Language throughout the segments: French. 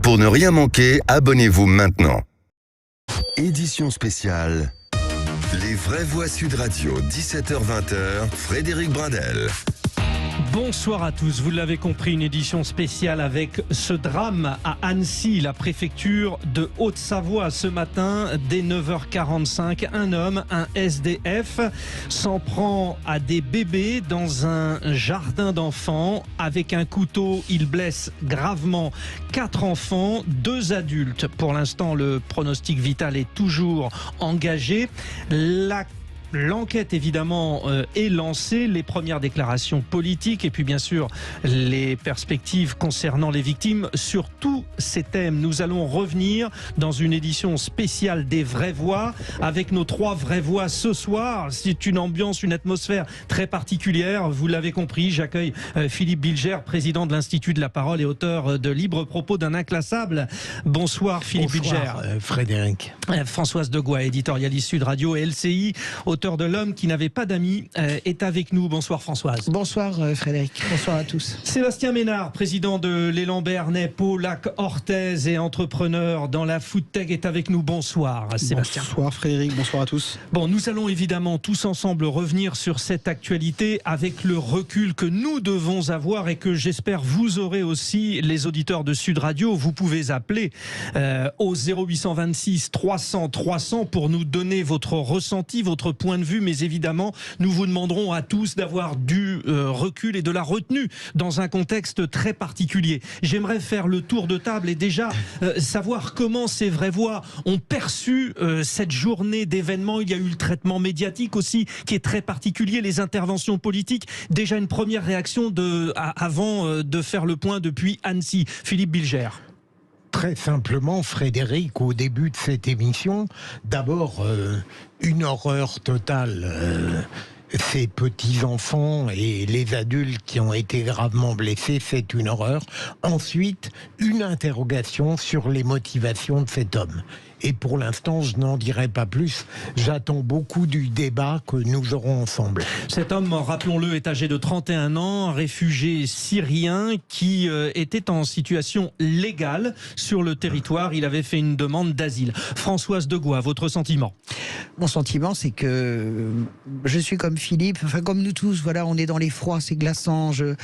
Pour ne rien manquer, abonnez-vous maintenant. Édition spéciale. Les vraies voix Sud Radio, 17h-20h, Frédéric Brindel. Bonsoir à tous, vous l'avez compris, une édition spéciale avec ce drame à Annecy, la préfecture de Haute-Savoie. Ce matin, dès 9h45, un homme, un SDF, s'en prend à des bébés dans un jardin d'enfants. Avec un couteau, il blesse gravement 4 enfants, 2 adultes. Pour l'instant, le pronostic vital est toujours engagé. L'enquête, évidemment, est lancée, les premières déclarations politiques et puis, bien sûr, les perspectives concernant les victimes. Sur tous ces thèmes, nous allons revenir dans une édition spéciale des vraies voix avec nos 3 vraies voix ce soir. C'est une ambiance, une atmosphère très particulière. Vous l'avez compris, j'accueille Philippe Bilger, président de l'Institut de la Parole et auteur de Libre Propos d'un inclassable. Bonsoir Philippe Bilger. Frédéric. Françoise Degois, éditorialiste Sud Radio et LCI, auteur de L'homme qui n'avait pas d'amis, est avec nous. Bonsoir Françoise. Bonsoir Frédéric, bonsoir à tous. Sébastien Ménard, président de l'élan Béarnais, Pau, Lac, Orthez et entrepreneur dans la foodtech, est avec nous. Bonsoir Sébastien. Bonsoir Frédéric, bonsoir à tous. Bon, nous allons évidemment tous ensemble revenir sur cette actualité avec le recul que nous devons avoir et que j'espère vous aurez aussi, les auditeurs de Sud Radio. Vous pouvez appeler au 0826 300 300 pour nous donner votre ressenti, votre point de vue, mais évidemment, nous vous demanderons à tous d'avoir du recul et de la retenue dans un contexte très particulier. J'aimerais faire le tour de table et déjà savoir comment ces vraies voix ont perçu cette journée d'événements. Il y a eu le traitement médiatique aussi qui est très particulier, les interventions politiques. Déjà une première réaction avant de faire le point depuis Annecy. Philippe Bilger. Très simplement, Frédéric, au début de cette émission, d'abord, une horreur totale. Ces petits-enfants et les adultes qui ont été gravement blessés, c'est une horreur. Ensuite, une interrogation sur les motivations de cet homme. Et pour l'instant, je n'en dirai pas plus. J'attends beaucoup du débat que nous aurons ensemble. Cet homme, rappelons-le, est âgé de 31 ans, réfugié syrien qui était en situation légale sur le territoire. Il avait fait une demande d'asile. Françoise Degois, votre sentiment? Mon sentiment, c'est que je suis comme Philippe, enfin comme nous tous, voilà, on est dans l'effroi, c'est glaçant. J'ai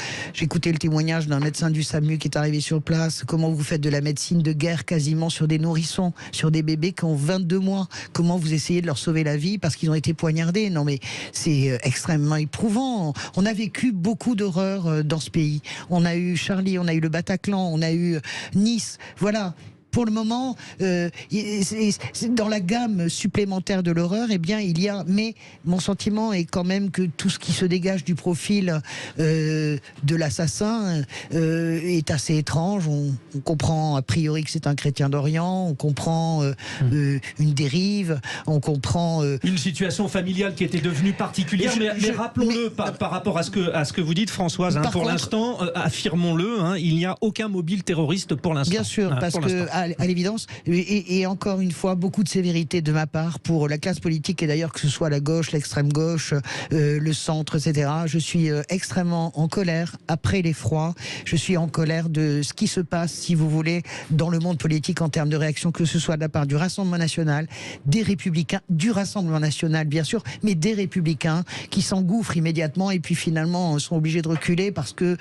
écouté le témoignage d'un médecin du SAMU qui est arrivé sur place. Comment vous faites de la médecine de guerre quasiment sur des nourrissons, sur des bébés qui ont 22 mois. Comment vous essayez de leur sauver la vie parce qu'ils ont été poignardés? Non mais c'est extrêmement éprouvant. On a vécu beaucoup d'horreurs dans ce pays. On a eu Charlie, on a eu le Bataclan, on a eu Nice. Voilà. Pour le moment, dans la gamme supplémentaire de l'horreur, eh bien, il y a... Mais mon sentiment est quand même que tout ce qui se dégage du profil de l'assassin est assez étrange. On comprend a priori que c'est un chrétien d'Orient, on comprend une dérive, on comprend... Une situation familiale qui était devenue particulière, mais rappelons-le par rapport à ce que vous dites, Françoise. Pour l'instant, affirmons-le, il n'y a aucun mobile terroriste pour l'instant. Bien sûr, parce que... à l'évidence, et encore une fois, beaucoup de sévérité de ma part pour la classe politique, et d'ailleurs que ce soit la gauche, l'extrême gauche, le centre, etc. Je suis extrêmement en colère après l'effroi. Je suis en colère de ce qui se passe, si vous voulez, dans le monde politique en termes de réaction, que ce soit de la part du Rassemblement National, des Républicains, du Rassemblement National, bien sûr, mais des Républicains qui s'engouffrent immédiatement et puis finalement sont obligés de reculer parce que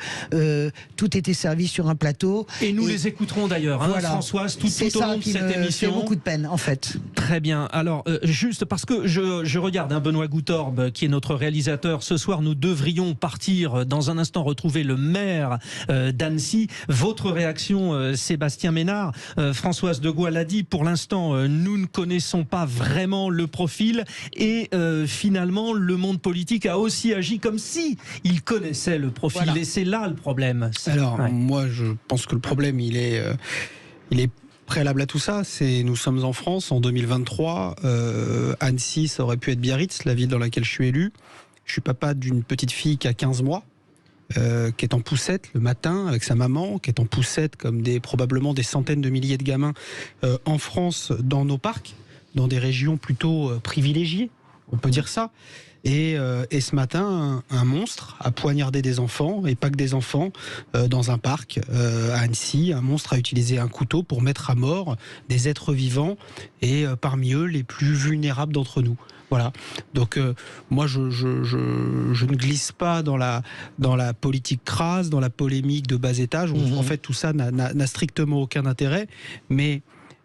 tout était servi sur un plateau. Et nous les écouterons d'ailleurs, voilà. Françoise, tout au long de cette émission. C'est beaucoup de peine, en fait. Très bien. Alors, juste parce que je regarde Benoît Goutorbe, qui est notre réalisateur. Ce soir, nous devrions partir dans un instant retrouver le maire d'Annecy. Votre réaction, Sébastien Ménard. Françoise Degois l'a dit, pour l'instant, nous ne connaissons pas vraiment le profil et finalement, le monde politique a aussi agi comme si il connaissait le profil. Voilà. Et c'est là le problème. Alors, moi, je pense que le problème, il est préalable à tout ça, nous sommes en France en 2023. Annecy, ça aurait pu être Biarritz, la ville dans laquelle je suis élu. Je suis papa d'une petite fille qui a 15 mois, qui est en poussette le matin avec sa maman, qui est en poussette comme probablement des centaines de milliers de gamins en France, dans nos parcs, dans des régions plutôt privilégiées, on peut dire ça. Et ce matin, un monstre a poignardé des enfants, et pas que des enfants, dans un parc à Annecy. Un monstre a utilisé un couteau pour mettre à mort des êtres vivants, et parmi eux les plus vulnérables d'entre nous. Voilà. Donc moi je ne glisse pas dans la politique crasse, dans la polémique de bas étage. En fait, tout ça n'a strictement aucun intérêt. Mais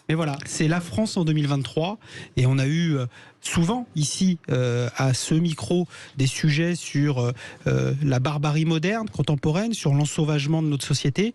voilà, c'est la France en 2023, et on a eu souvent ici à ce micro des sujets sur la barbarie moderne, contemporaine, sur l'ensauvagement de notre société.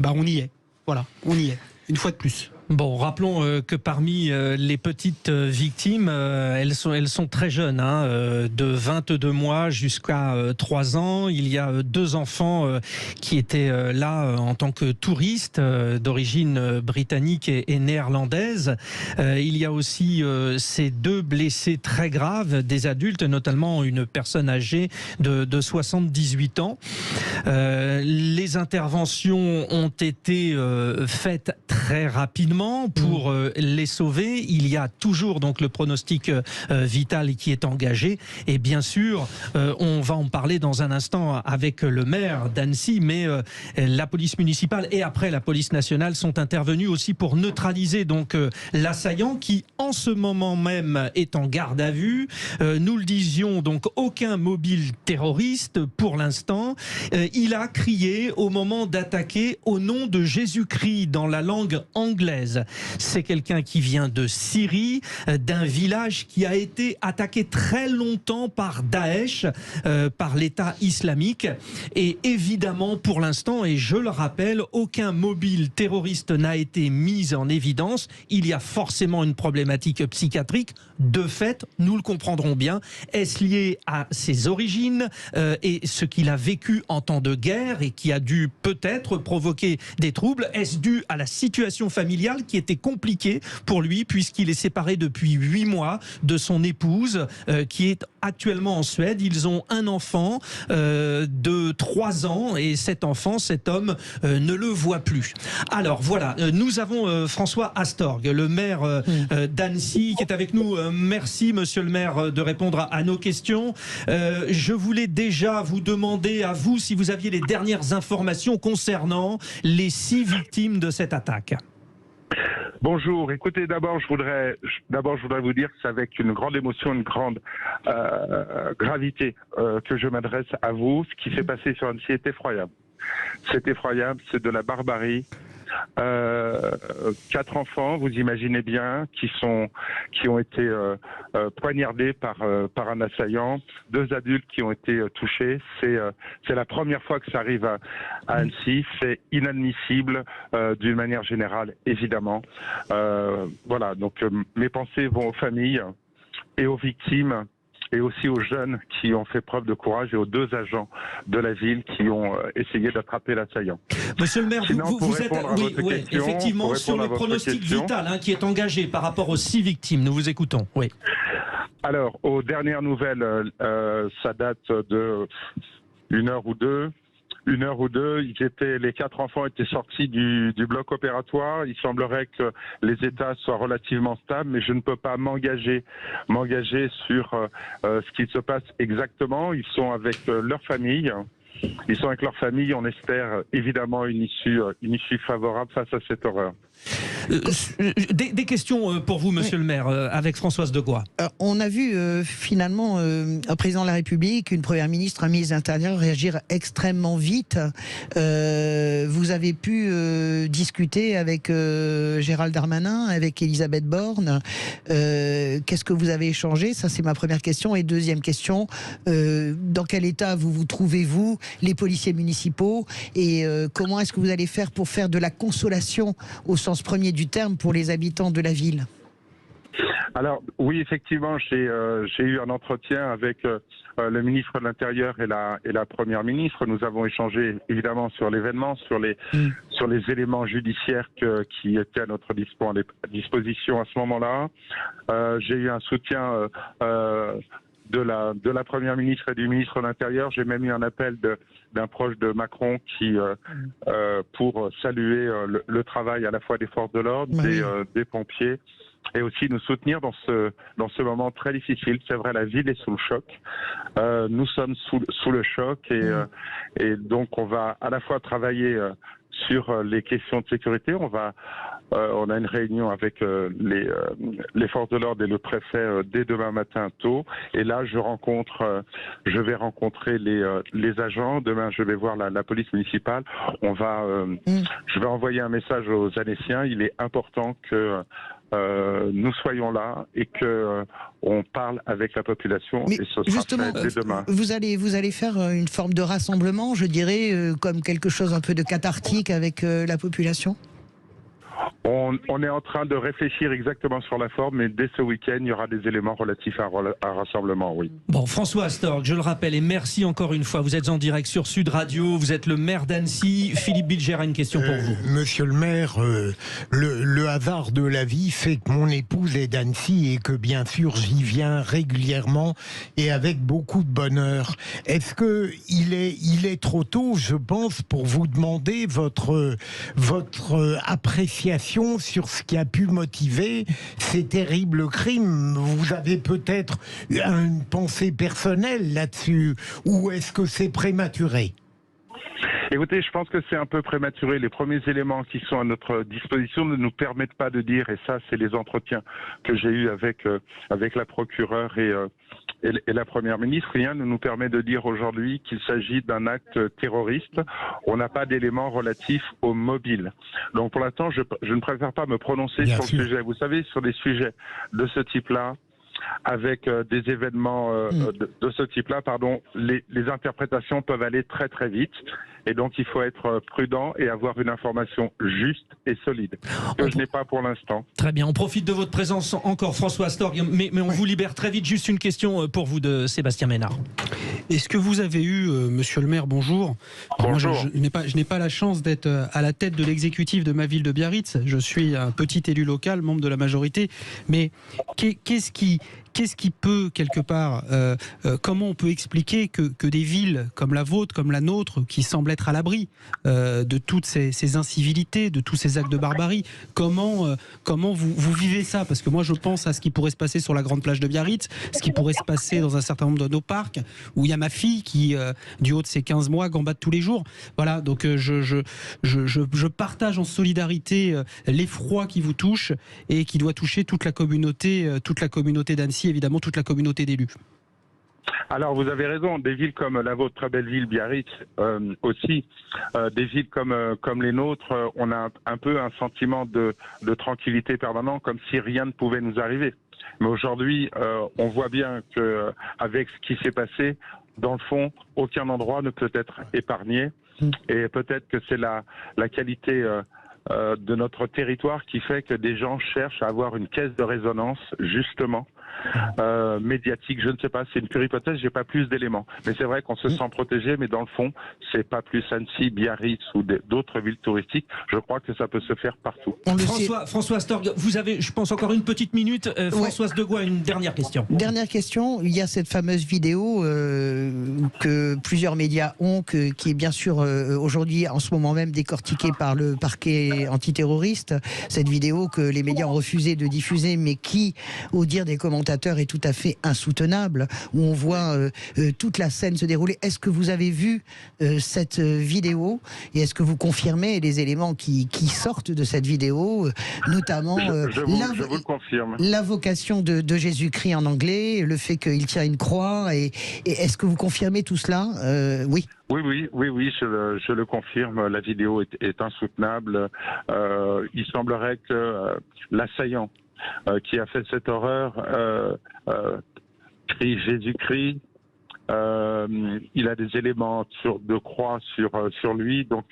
Bah on y est. Voilà, on y est. Une fois de plus. Bon, rappelons que parmi les petites victimes, elles sont très jeunes, de 22 mois jusqu'à 3 ans. Il y a 2 enfants qui étaient là en tant que touristes d'origine britannique et néerlandaise. Il y a aussi ces 2 blessés très graves, des adultes, notamment une personne âgée de 78 ans. Les interventions ont été faites très rapidement pour les sauver. Il y a toujours donc le pronostic vital qui est engagé, et bien sûr on va en parler dans un instant avec le maire d'Annecy, mais la police municipale et après la police nationale sont intervenus aussi pour neutraliser donc l'assaillant qui en ce moment même est en garde à vue. Nous le disions, donc aucun mobile terroriste pour l'instant. Il a crié au moment d'attaquer au nom de Jésus-Christ dans la langue anglaise. C'est quelqu'un qui vient de Syrie, d'un village qui a été attaqué très longtemps par Daesh, par l'État islamique. Et évidemment, pour l'instant, et je le rappelle, aucun mobile terroriste n'a été mis en évidence. Il y a forcément une problématique psychiatrique. De fait, nous le comprendrons bien. Est-ce lié à ses origines et ce qu'il a vécu en temps de guerre et qui a dû peut-être provoquer des troubles? Est-ce dû à la situation familiale qui était compliquée pour lui puisqu'il est séparé depuis 8 mois de son épouse qui est actuellement en Suède? Ils ont un enfant de 3 ans et cet homme ne le voit plus. Alors voilà, nous avons François Astorg, le maire d'Annecy qui est avec nous. Merci monsieur le maire de répondre à nos questions. Je voulais déjà vous demander à vous si vous aviez les dernières informations concernant les 6 victimes de cette attaque. Bonjour. Écoutez, d'abord, je voudrais vous dire que c'est avec une grande émotion, une grande gravité que je m'adresse à vous. Ce qui s'est passé sur Annecy est effroyable. C'est effroyable, c'est de la barbarie. 4 enfants, vous imaginez bien, qui ont été poignardés par un assaillant, 2 adultes qui ont été touchés. C'est la première fois que ça arrive à Annecy. C'est inadmissible d'une manière générale, évidemment. Voilà, donc mes pensées vont aux familles et aux victimes, et aussi aux jeunes qui ont fait preuve de courage et aux 2 agents de la ville qui ont essayé d'attraper l'assaillant. Monsieur le maire, sinon, vous êtes effectivement sur le pronostic vital qui est engagé par rapport aux 6 victimes. Nous vous écoutons. Oui. Alors, aux dernières nouvelles, ça date de 1 heure ou 2. Les 4 enfants étaient sortis du bloc opératoire. Il semblerait que les états soient relativement stables, mais je ne peux pas m'engager sur ce qui se passe exactement. Ils sont avec leur famille. On espère évidemment une issue favorable face à cette horreur. Des questions pour vous, monsieur le maire, avec Françoise Degois. On a vu finalement un président de la République, une première ministre, un ministre de l'Intérieur réagir extrêmement vite. Vous avez pu discuter avec Gérald Darmanin, avec Elisabeth Borne. Qu'est-ce que vous avez échangé? Ça, c'est ma première question. Et deuxième question, dans quel état vous trouvez-vous, les policiers municipaux, et comment est-ce que vous allez faire pour faire de la consolation au sens premier du terme pour les habitants de la ville? Alors oui, effectivement, j'ai eu un entretien avec le ministre de l'Intérieur et la Première ministre. Nous avons échangé évidemment sur l'événement, sur les éléments judiciaires qui étaient à notre disposition à ce moment-là. J'ai eu un soutien de la Première ministre et du ministre de l'Intérieur. J'ai même eu un appel d'un proche de Macron pour saluer le travail à la fois des forces de l'ordre, des pompiers et aussi nous soutenir dans ce moment très difficile. C'est vrai, la ville est sous le choc. Nous sommes sous le choc et donc on va à la fois travailler sur les questions de sécurité. On a une réunion avec les forces de l'ordre et le préfet dès demain matin tôt. Et là, je vais rencontrer les agents. Demain, je vais voir la police municipale. Je vais envoyer un message aux Annéciens. Il est important que nous soyons là et que on parle avec la population. Mais et ce sera justement, fait dès demain. vous allez faire une forme de rassemblement, je dirais, comme quelque chose un peu de cathartique avec la population. On est en train de réfléchir exactement sur la forme, mais dès ce week-end, il y aura des éléments relatifs à un rassemblement, oui. Bon, François Astorg, je le rappelle, et merci encore une fois. Vous êtes en direct sur Sud Radio, vous êtes le maire d'Annecy. Philippe Bilger a une question pour vous. Monsieur le maire, le hasard de la vie fait que mon épouse est d'Annecy et que bien sûr j'y viens régulièrement et avec beaucoup de bonheur. Est-ce que il est trop tôt, je pense, pour vous demander votre appréciation sur ce qui a pu motiver ces terribles crimes? Vous avez peut-être une pensée personnelle là-dessus, ou est-ce que c'est prématuré? Écoutez, je pense que c'est un peu prématuré. Les premiers éléments qui sont à notre disposition ne nous permettent pas de dire, et ça, c'est les entretiens que j'ai eus avec la procureure et la première ministre. Rien ne nous permet de dire aujourd'hui qu'il s'agit d'un acte terroriste. On n'a pas d'éléments relatifs aux mobiles. Donc, pour l'instant, je ne préfère pas me prononcer sur le sujet. Vous savez, sur des sujets de ce type-là, avec des événements de ce type-là, les interprétations peuvent aller très très vite. Et donc, il faut être prudent et avoir une information juste et solide, que je n'ai pas pour l'instant. Très bien, on profite de votre présence encore, François Astorg, mais on vous libère très vite. Juste une question pour vous de Sébastien Ménard. Est-ce que vous avez eu, monsieur le maire, bonjour. Bonjour. Moi, je n'ai pas la chance d'être à la tête de l'exécutif de ma ville de Biarritz. Je suis un petit élu local, membre de la majorité. Mais qu'est-ce qui peut, quelque part, comment on peut expliquer que des villes comme la vôtre, comme la nôtre, qui semblent être à l'abri de toutes ces incivilités, de tous ces actes de barbarie, comment vous vivez ça? Parce que moi, je pense à ce qui pourrait se passer sur la grande plage de Biarritz, ce qui pourrait se passer dans un certain nombre de nos parcs, où il y a ma fille qui, du haut de ses 15 mois, gambade tous les jours. Voilà, donc je partage en solidarité l'effroi qui vous touche et qui doit toucher toute la communauté d'Annecy, évidemment toute la communauté d'élus. Alors vous avez raison, des villes comme la vôtre, très belle ville, Biarritz aussi, des villes comme les nôtres, on a un peu un sentiment de tranquillité permanent, comme si rien ne pouvait nous arriver. Mais aujourd'hui, on voit bien que avec ce qui s'est passé, dans le fond, aucun endroit ne peut être épargné. Et peut-être que c'est la qualité de notre territoire qui fait que des gens cherchent à avoir une caisse de résonance, justement, médiatique. Je ne sais pas, c'est une pure hypothèse, j'ai pas plus d'éléments. Mais c'est vrai qu'on se sent protégé, mais dans le fond, c'est pas plus Annecy, Biarritz ou d'autres villes touristiques. Je crois que ça peut se faire partout. François Astorg, vous avez, je pense, encore une petite minute. Françoise Degois, une dernière question. Dernière question, il y a cette fameuse vidéo que plusieurs médias ont, qui est bien sûr aujourd'hui, en ce moment même, décortiquée par le parquet antiterroriste. Cette vidéo que les médias ont refusé de diffuser, mais qui, au dire des commentateurs, est tout à fait insoutenable, où on voit toute la scène se dérouler. Est-ce que vous avez vu cette vidéo et est-ce que vous confirmez les éléments qui sortent de cette vidéo, notamment je vous le confirme. L'invocation de Jésus-Christ en anglais, le fait qu'il tient une croix, et est-ce que vous confirmez tout cela? Oui. Oui, je le confirme. La vidéo est insoutenable. Il semblerait que l'assaillant qui a fait cette horreur crie Jésus-Christ. Il a des éléments de croix sur lui. Donc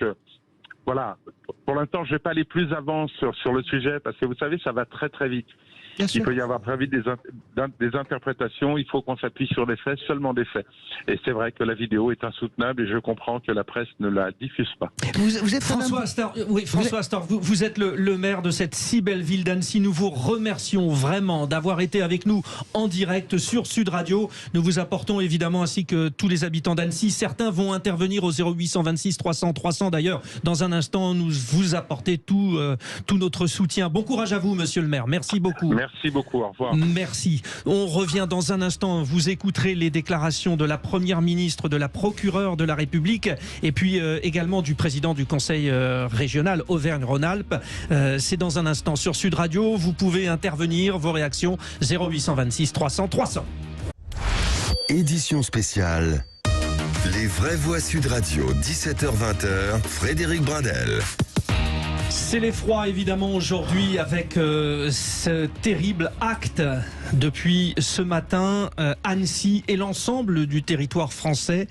voilà. Pour l'instant, je ne vais pas aller plus avant sur le sujet parce que vous savez, ça va très très vite. Il peut y avoir très vite des interprétations. Il faut qu'on s'appuie sur les faits, seulement des faits. Et c'est vrai que la vidéo est insoutenable et je comprends que la presse ne la diffuse pas. Vous êtes François Astor, vous êtes le maire de cette si belle ville d'Annecy. Nous vous remercions vraiment d'avoir été avec nous en direct sur Sud Radio. Nous vous apportons évidemment, ainsi que tous les habitants d'Annecy, certains vont intervenir au 0826 300 300. D'ailleurs, dans un instant, nous vous apporter tout notre soutien. Bon courage à vous, monsieur le maire. Merci beaucoup. Merci beaucoup. Au revoir. Merci. On revient dans un instant. Vous écouterez les déclarations de la première ministre, de la procureure de la République et puis également du président du conseil régional Auvergne-Rhône-Alpes. C'est dans un instant sur Sud Radio. Vous pouvez intervenir. Vos réactions 0826 300 300. Édition spéciale. Les vraies voix Sud Radio, 17h-20h, Frédéric Brindel. C'est l'effroi évidemment aujourd'hui avec ce terrible acte. Depuis ce matin, Annecy et l'ensemble du territoire français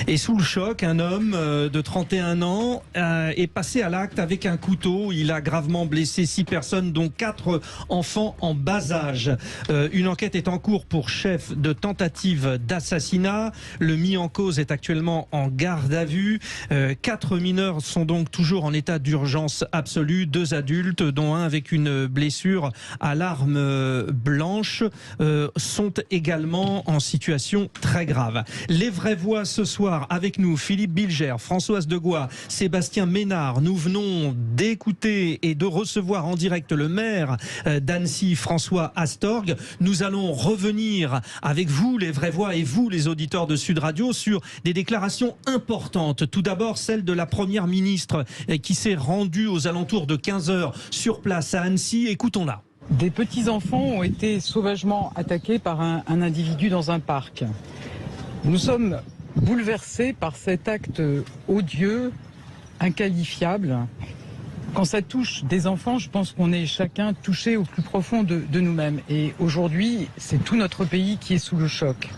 est sous le choc. Un homme de 31 ans est passé à l'acte avec un couteau. Il a gravement blessé 6 personnes, dont 4 enfants en bas âge. Une enquête est en cours pour chef de tentative d'assassinat. Le mis en cause est actuellement en garde à vue. 4 mineurs sont donc toujours en état d'urgence absolue. 2 adultes, dont un avec une blessure à l'arme blanche, sont également en situation très grave. Les vraies voix ce soir avec nous, Philippe Bilger, Françoise Degois, Sébastien Ménard. Nous venons d'écouter et de recevoir en direct le maire d'Annecy, François Astorg. Nous allons revenir avec vous, les vraies voix, et vous, les auditeurs de Sud Radio, sur des déclarations importantes. Tout d'abord, celle de la première ministre qui s'est rendue aux alentours de 15h sur place à Annecy. Écoutons-la. Des petits-enfants ont été sauvagement attaqués par un individu dans un parc. Nous sommes bouleversés par cet acte odieux, inqualifiable. Quand ça touche des enfants, je pense qu'on est chacun touché au plus profond de nous-mêmes. Et aujourd'hui, c'est tout notre pays qui est sous le choc.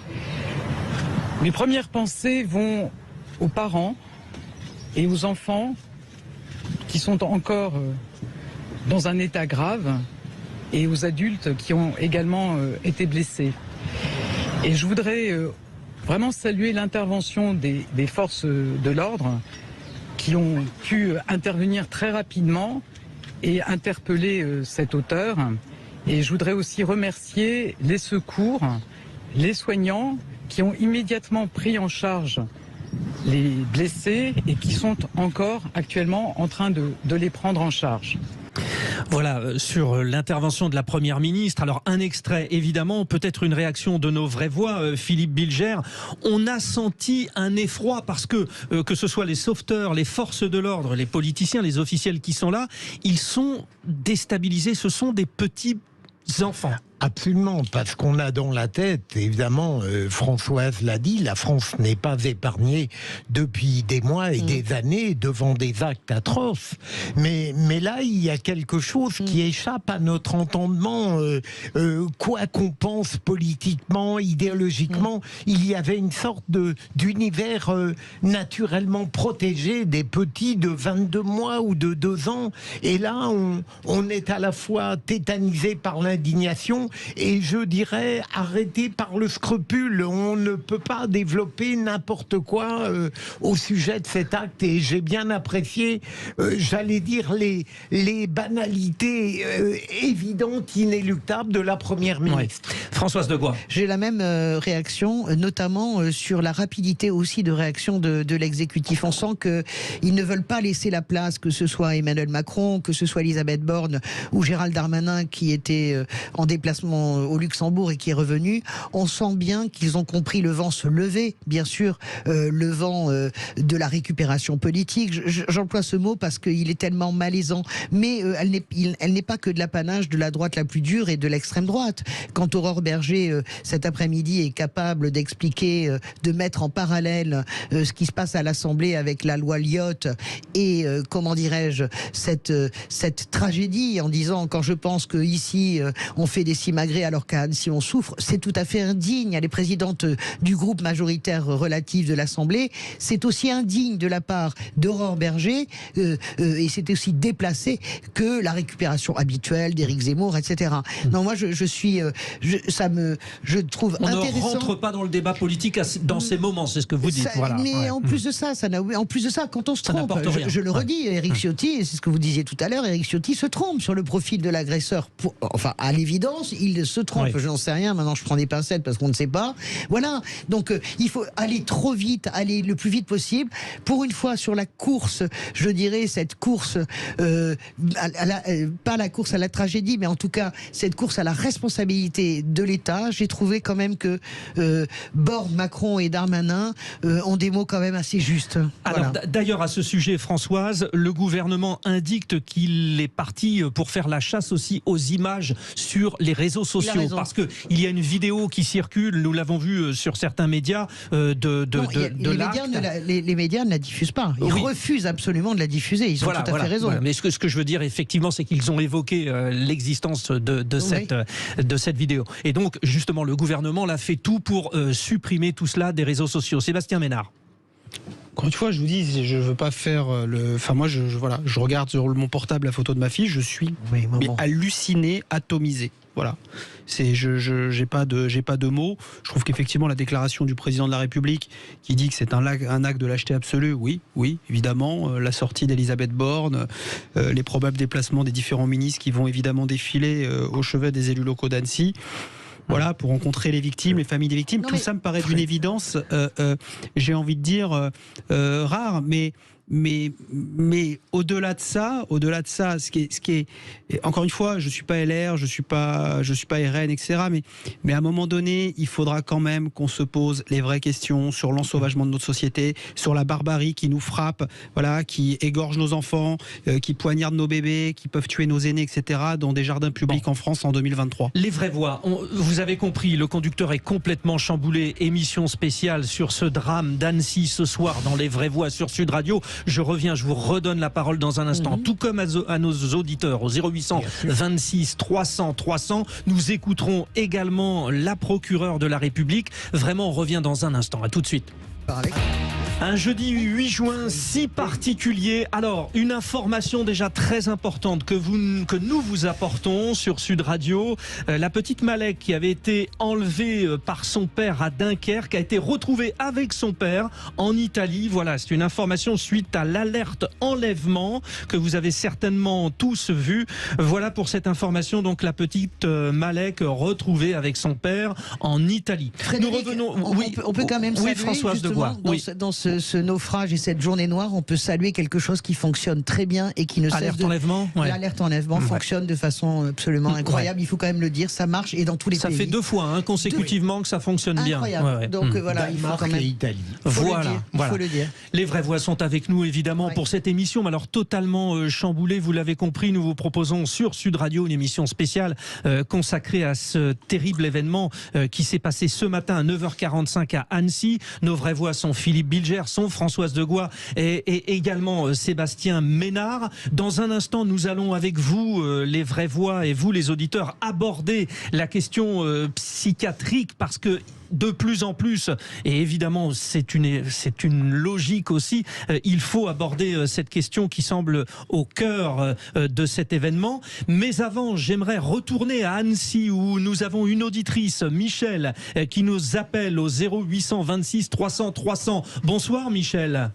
Mes premières pensées vont aux parents et aux enfants qui sont encore dans un état grave, et aux adultes qui ont également été blessés. Et je voudrais vraiment saluer l'intervention des forces de l'ordre qui ont pu intervenir très rapidement et interpeller cet auteur. Et je voudrais aussi remercier les secours, les soignants qui ont immédiatement pris en charge les blessés et qui sont encore actuellement en train de les prendre en charge. Voilà, sur l'intervention de la première ministre. Alors, un extrait, évidemment, peut-être une réaction de nos vraies voix, Philippe Bilger. On a senti un effroi parce que ce soit les sauveteurs, les forces de l'ordre, les politiciens, les officiels qui sont là, ils sont déstabilisés. Ce sont des petits enfants. Absolument, parce qu'on a dans la tête, évidemment, Françoise l'a dit, la France n'est pas épargnée depuis des mois et des années devant des actes atroces. Mais là, il y a quelque chose qui échappe à notre entendement. Quoi qu'on pense politiquement, idéologiquement, il y avait une sorte d'univers naturellement protégé des petits de 22 mois ou de 2 ans. Et là, on est à la fois tétanisé par l'indignation et je dirais arrêté par le scrupule. On ne peut pas développer n'importe quoi au sujet de cet acte, et j'ai bien apprécié, j'allais dire, les banalités évidentes, inéluctables de la première ministre. Ouais. Françoise Degois. J'ai la même réaction, notamment sur la rapidité aussi de réaction de l'exécutif. On sent qu'ils ne veulent pas laisser la place, que ce soit Emmanuel Macron, que ce soit Elisabeth Borne ou Gérald Darmanin qui était en déplacement au Luxembourg et qui est revenu. On sent bien qu'ils ont compris le vent se lever, bien sûr, le vent de la récupération politique. J'emploie ce mot parce qu'il est tellement malaisant, mais elle n'est pas que de l'apanage de la droite la plus dure et de l'extrême droite. Quand Aurore Berger, cet après-midi, est capable d'expliquer, de mettre en parallèle ce qui se passe à l'Assemblée avec la loi Lyotte et, comment dirais-je, cette tragédie, en disant, quand je pense qu'ici, on fait des simagrées alors qu'à Annecy on souffre, c'est tout à fait indigne. Elle est présidente du groupe majoritaire relatif de l'Assemblée. C'est aussi indigne de la part d'Aurore Berger et c'est aussi déplacé que la récupération habituelle d'Éric Zemmour, etc. Non, moi je trouve on intéressant. On ne rentre pas dans le débat politique dans ces moments, c'est ce que vous dites. Voilà. Mais en plus de ça, quand on se trompe, je le redis, Éric Ciotti, et c'est ce que vous disiez tout à l'heure, Éric Ciotti se trompe sur le profil de l'agresseur. Enfin, à l'évidence, il se trompe. Je n'en sais rien, maintenant je prends des pincettes parce qu'on ne sait pas. Voilà, donc il faut aller trop vite, aller le plus vite possible. Pour une fois, sur la course, je dirais, cette course, pas la course à la tragédie, mais en tout cas, cette course à la responsabilité de l'État, j'ai trouvé quand même que Borne, Macron et Darmanin ont des mots quand même assez justes. Alors d'ailleurs à ce sujet, Françoise, le gouvernement indique qu'il est parti pour faire la chasse aussi aux images sur les réseaux sociaux, parce que il y a une vidéo qui circule, nous l'avons vu sur certains médias les médias ne la diffusent pas. Ils refusent absolument de la diffuser. Ils ont tout à fait raison. Voilà. Mais ce que je veux dire effectivement, c'est qu'ils ont évoqué l'existence de cette vidéo. Et donc justement, le gouvernement l'a fait tout pour supprimer tout cela des réseaux sociaux. Sébastien Ménard. Encore une fois, je vous dis, je veux pas faire le. Enfin, moi, je regarde sur mon portable la photo de ma fille, je suis halluciné, atomisé. Voilà. J'ai pas de mots. Je trouve qu'effectivement, la déclaration du président de la République qui dit que c'est un acte de lâcheté absolue, oui, évidemment. La sortie d'Elisabeth Borne, les probables déplacements des différents ministres qui vont évidemment défiler au chevet des élus locaux d'Annecy. Voilà, pour rencontrer les victimes, les familles des victimes. Tout ça me paraît d'une évidence, j'ai envie de dire, rare, mais au-delà de ça, ce qui est, encore une fois, je suis pas LR, je suis pas RN, etc. Mais à un moment donné, il faudra quand même qu'on se pose les vraies questions sur l'ensauvagement de notre société, sur la barbarie qui nous frappe, voilà, qui égorge nos enfants, qui poignarde nos bébés, qui peuvent tuer nos aînés, etc. dans des jardins publics en France en 2023. Les vraies voix. Vous avez compris, le conducteur est complètement chamboulé. Émission spéciale sur ce drame d'Annecy ce soir dans Les Vraies Voix sur Sud Radio. Je vous redonne la parole dans un instant, tout comme à nos auditeurs au 0800 26 300 300. Nous écouterons également la procureure de la République. Vraiment, on revient dans un instant. À tout de suite. Un jeudi 8 juin si particulier. Alors, une information déjà très importante que nous vous apportons sur Sud Radio. La petite Malek qui avait été enlevée par son père à Dunkerque a été retrouvée avec son père en Italie. Voilà, c'est une information suite à l'alerte enlèvement que vous avez certainement tous vu. Voilà pour cette information. Donc, la petite Malek retrouvée avec son père en Italie. Frédéric, nous revenons. On peut quand même saluer, Françoise Degois. Dans ce naufrage et cette journée noire, on peut saluer quelque chose qui fonctionne très bien et qui ne cesse de... L'alerte enlèvement fonctionne de façon absolument incroyable. Il faut quand même le dire, ça marche et dans tous les pays. Ça fait 2 fois consécutivement que ça fonctionne bien. Incroyable. Donc voilà, il faut quand même... Italie. Il faut le dire. Les vraies voix sont avec nous évidemment pour cette émission, mais alors totalement chamboulée, vous l'avez compris, nous vous proposons sur Sud Radio une émission spéciale consacrée à ce terrible événement qui s'est passé ce matin à 9h45 à Annecy. Nos vraies voix sont Philippe Bilger, Françoise Degois et également Sébastien Ménard. Dans un instant, nous allons avec vous, les vraies voix et vous les auditeurs, aborder la question psychiatrique parce que de plus en plus, et évidemment c'est une logique aussi, il faut aborder cette question qui semble au cœur de cet événement. Mais avant, j'aimerais retourner à Annecy où nous avons une auditrice, Michel, qui nous appelle au 0800 26 300 300. Bonsoir Michel.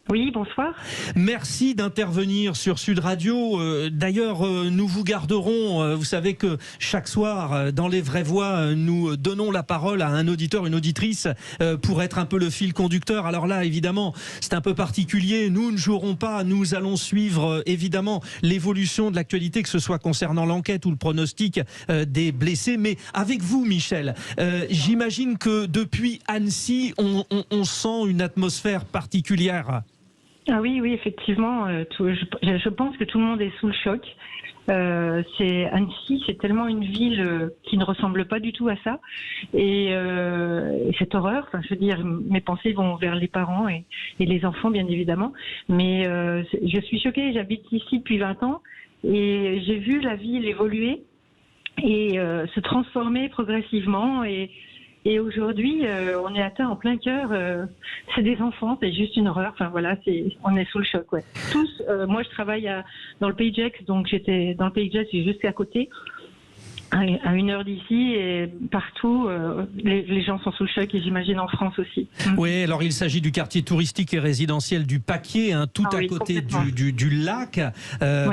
Oui, bonsoir. Merci d'intervenir sur Sud Radio. D'ailleurs, nous vous garderons. Vous savez que chaque soir, dans Les Vraies Voix, nous donnons la parole à un auditeur, une auditrice, pour être un peu le fil conducteur. Alors là, évidemment, c'est un peu particulier. Nous ne jouerons pas. Nous allons suivre, évidemment, l'évolution de l'actualité, que ce soit concernant l'enquête ou le pronostic des blessés. Mais avec vous, Michel, j'imagine que depuis Annecy, on sent une atmosphère particulière. Ah oui, effectivement. Je pense que tout le monde est sous le choc. Annecy, c'est tellement une ville qui ne ressemble pas du tout à ça. Et cette horreur, je veux dire, mes pensées vont vers les parents et les enfants, bien évidemment. Mais je suis choquée, j'habite ici depuis 20 ans et j'ai vu la ville évoluer. et se transformer progressivement. Et aujourd'hui, on est atteint en plein cœur. C'est des enfants, c'est juste une horreur. Enfin voilà, on est sous le choc. Ouais. Tous. Moi, je travaille dans le Pays de Gex, donc j'étais dans le Pays de Gex, c'est juste à côté. À 1 heure d'ici, et partout, les gens sont sous le choc, et j'imagine en France aussi. Oui, alors il s'agit du quartier touristique et résidentiel du Paquier, tout à côté du lac,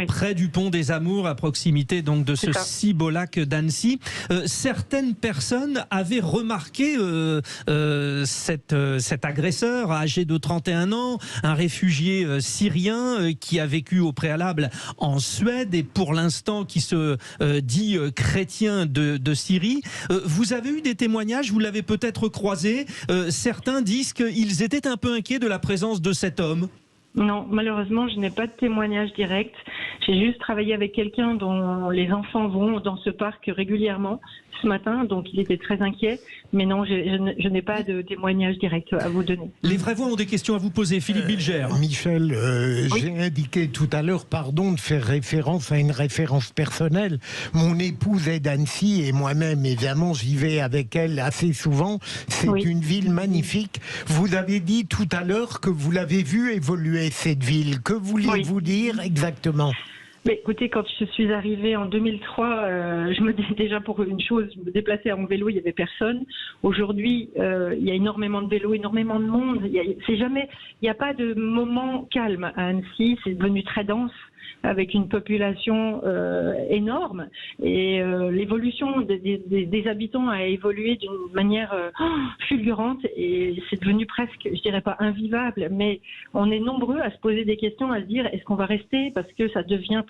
près du pont des Amours, à proximité donc de ce si beau lac d'Annecy. Certaines personnes avaient remarqué cet agresseur âgé de 31 ans, un réfugié syrien qui a vécu au préalable en Suède et pour l'instant qui se dit chrétien de Syrie. Vous avez eu des témoignages, vous l'avez peut-être croisé. Certains disent qu'ils étaient un peu inquiets de la présence de cet homme. Non, malheureusement, je n'ai pas de témoignage direct. J'ai juste travaillé avec quelqu'un dont les enfants vont dans ce parc régulièrement ce matin, donc il était très inquiet. Mais non, je n'ai pas de témoignage direct à vous donner. Les vraies voix ont des questions à vous poser. Philippe Bilger. Michel, j'ai indiqué tout à l'heure, pardon de faire référence à une référence personnelle. Mon épouse est d'Annecy et moi-même, évidemment, j'y vais avec elle assez souvent. C'est une ville magnifique. Vous avez dit tout à l'heure que vous l'avez vue évoluer, cette ville. Que vouliez-vous dire exactement ? Mais écoutez, quand je suis arrivée en 2003, je me dis déjà pour une chose, je me déplaçais en vélo, il n'y avait personne. Aujourd'hui, il y a énormément de vélos, énormément de monde. Il n'y a pas de moment calme à Annecy, c'est devenu très dense, avec une population énorme, et l'évolution des habitants a évolué d'une manière fulgurante, et c'est devenu presque, je dirais pas invivable, mais on est nombreux à se poser des questions, à se dire est-ce qu'on va rester, parce que ça devient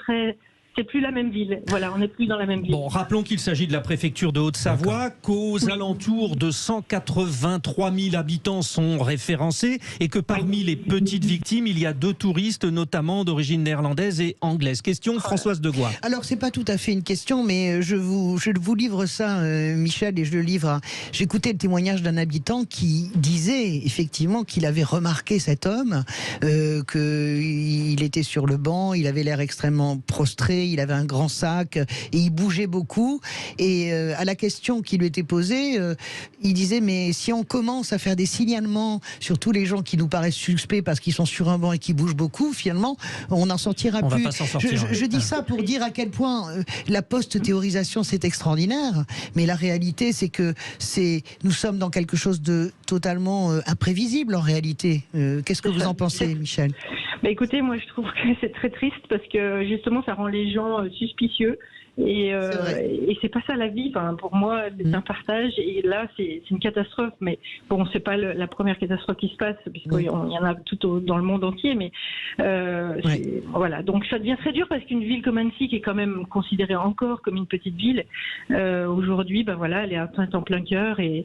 c'est plus la même ville. Voilà, on n'est plus dans la même ville. Bon, rappelons qu'il s'agit de la préfecture de Haute-Savoie, qu'aux alentours de 183 000 habitants sont référencés et que parmi les petites victimes, il y a 2 touristes, notamment d'origine néerlandaise et anglaise. Question, Françoise Degois. Alors, c'est pas tout à fait une question, mais je vous livre ça, Michel, et je le livre. J'écoutais le témoignage d'un habitant qui disait effectivement qu'il avait remarqué cet homme, qu'il était sur le banc, il avait l'air extrêmement prostré, il avait un grand sac et il bougeait beaucoup. Et à la question qui lui était posée, il disait mais si on commence à faire des signalements sur tous les gens qui nous paraissent suspects parce qu'ils sont sur un banc et qui bougent beaucoup, finalement, on n'en sortira plus. Va pas s'en sortir, je dis ça pour dire à quel point la post-théorisation c'est extraordinaire, mais la réalité c'est que nous sommes dans quelque chose de totalement imprévisible en réalité. Qu'est-ce que vous en pensez, Michel ? Bah écoutez, moi je trouve que c'est très triste parce que justement ça rend les gens suspicieux. Et c'est pas ça la vie. Enfin, pour moi, c'est un partage. Et là, c'est une catastrophe. Mais bon, c'est pas la première catastrophe qui se passe, puisqu'il y en a tout dans le monde entier. Mais voilà. Donc ça devient très dur parce qu'une ville comme Annecy, qui est quand même considérée encore comme une petite ville, aujourd'hui, voilà, elle est atteinte en plein cœur et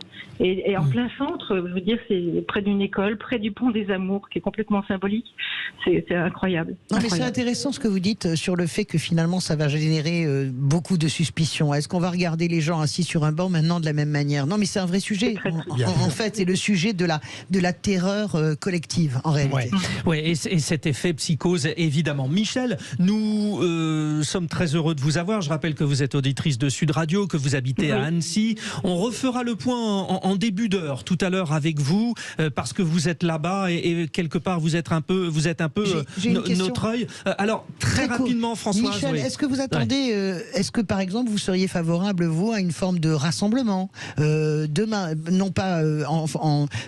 en plein centre. Je veux dire, c'est près d'une école, près du pont des Amours, qui est complètement symbolique. C'est incroyable. Non, mais c'est intéressant ce que vous dites sur le fait que finalement, ça va générer beaucoup de suspicions. Est-ce qu'on va regarder les gens assis sur un banc maintenant de la même manière ? Non, mais c'est un vrai sujet. En fait, c'est le sujet de la terreur collective, en réalité. Ouais, et cet effet psychose, évidemment. Michel, nous sommes très heureux de vous avoir. Je rappelle que vous êtes auditrice de Sud Radio, que vous habitez à Annecy. On refera le point en début d'heure, tout à l'heure avec vous, parce que vous êtes là-bas et quelque part, vous êtes un peu notre œil. Alors, très rapidement, Françoise. Michel, est-ce que vous attendez... Est-ce que, par exemple, vous seriez favorable, vous, à une forme de rassemblement demain, non pas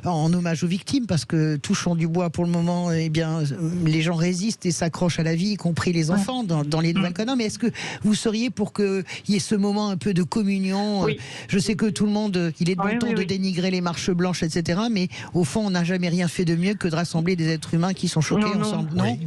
en hommage aux victimes, parce que touchons du bois pour le moment, eh bien, les gens résistent et s'accrochent à la vie, y compris les enfants, dans les nouvelles conneries. Mais est-ce que vous seriez pour qu'il y ait ce moment un peu de communion ? Je sais que tout le monde, il est de bon ton de dénigrer les marches blanches, etc. Mais au fond, on n'a jamais rien fait de mieux que de rassembler des êtres humains qui sont choqués ensemble. Non.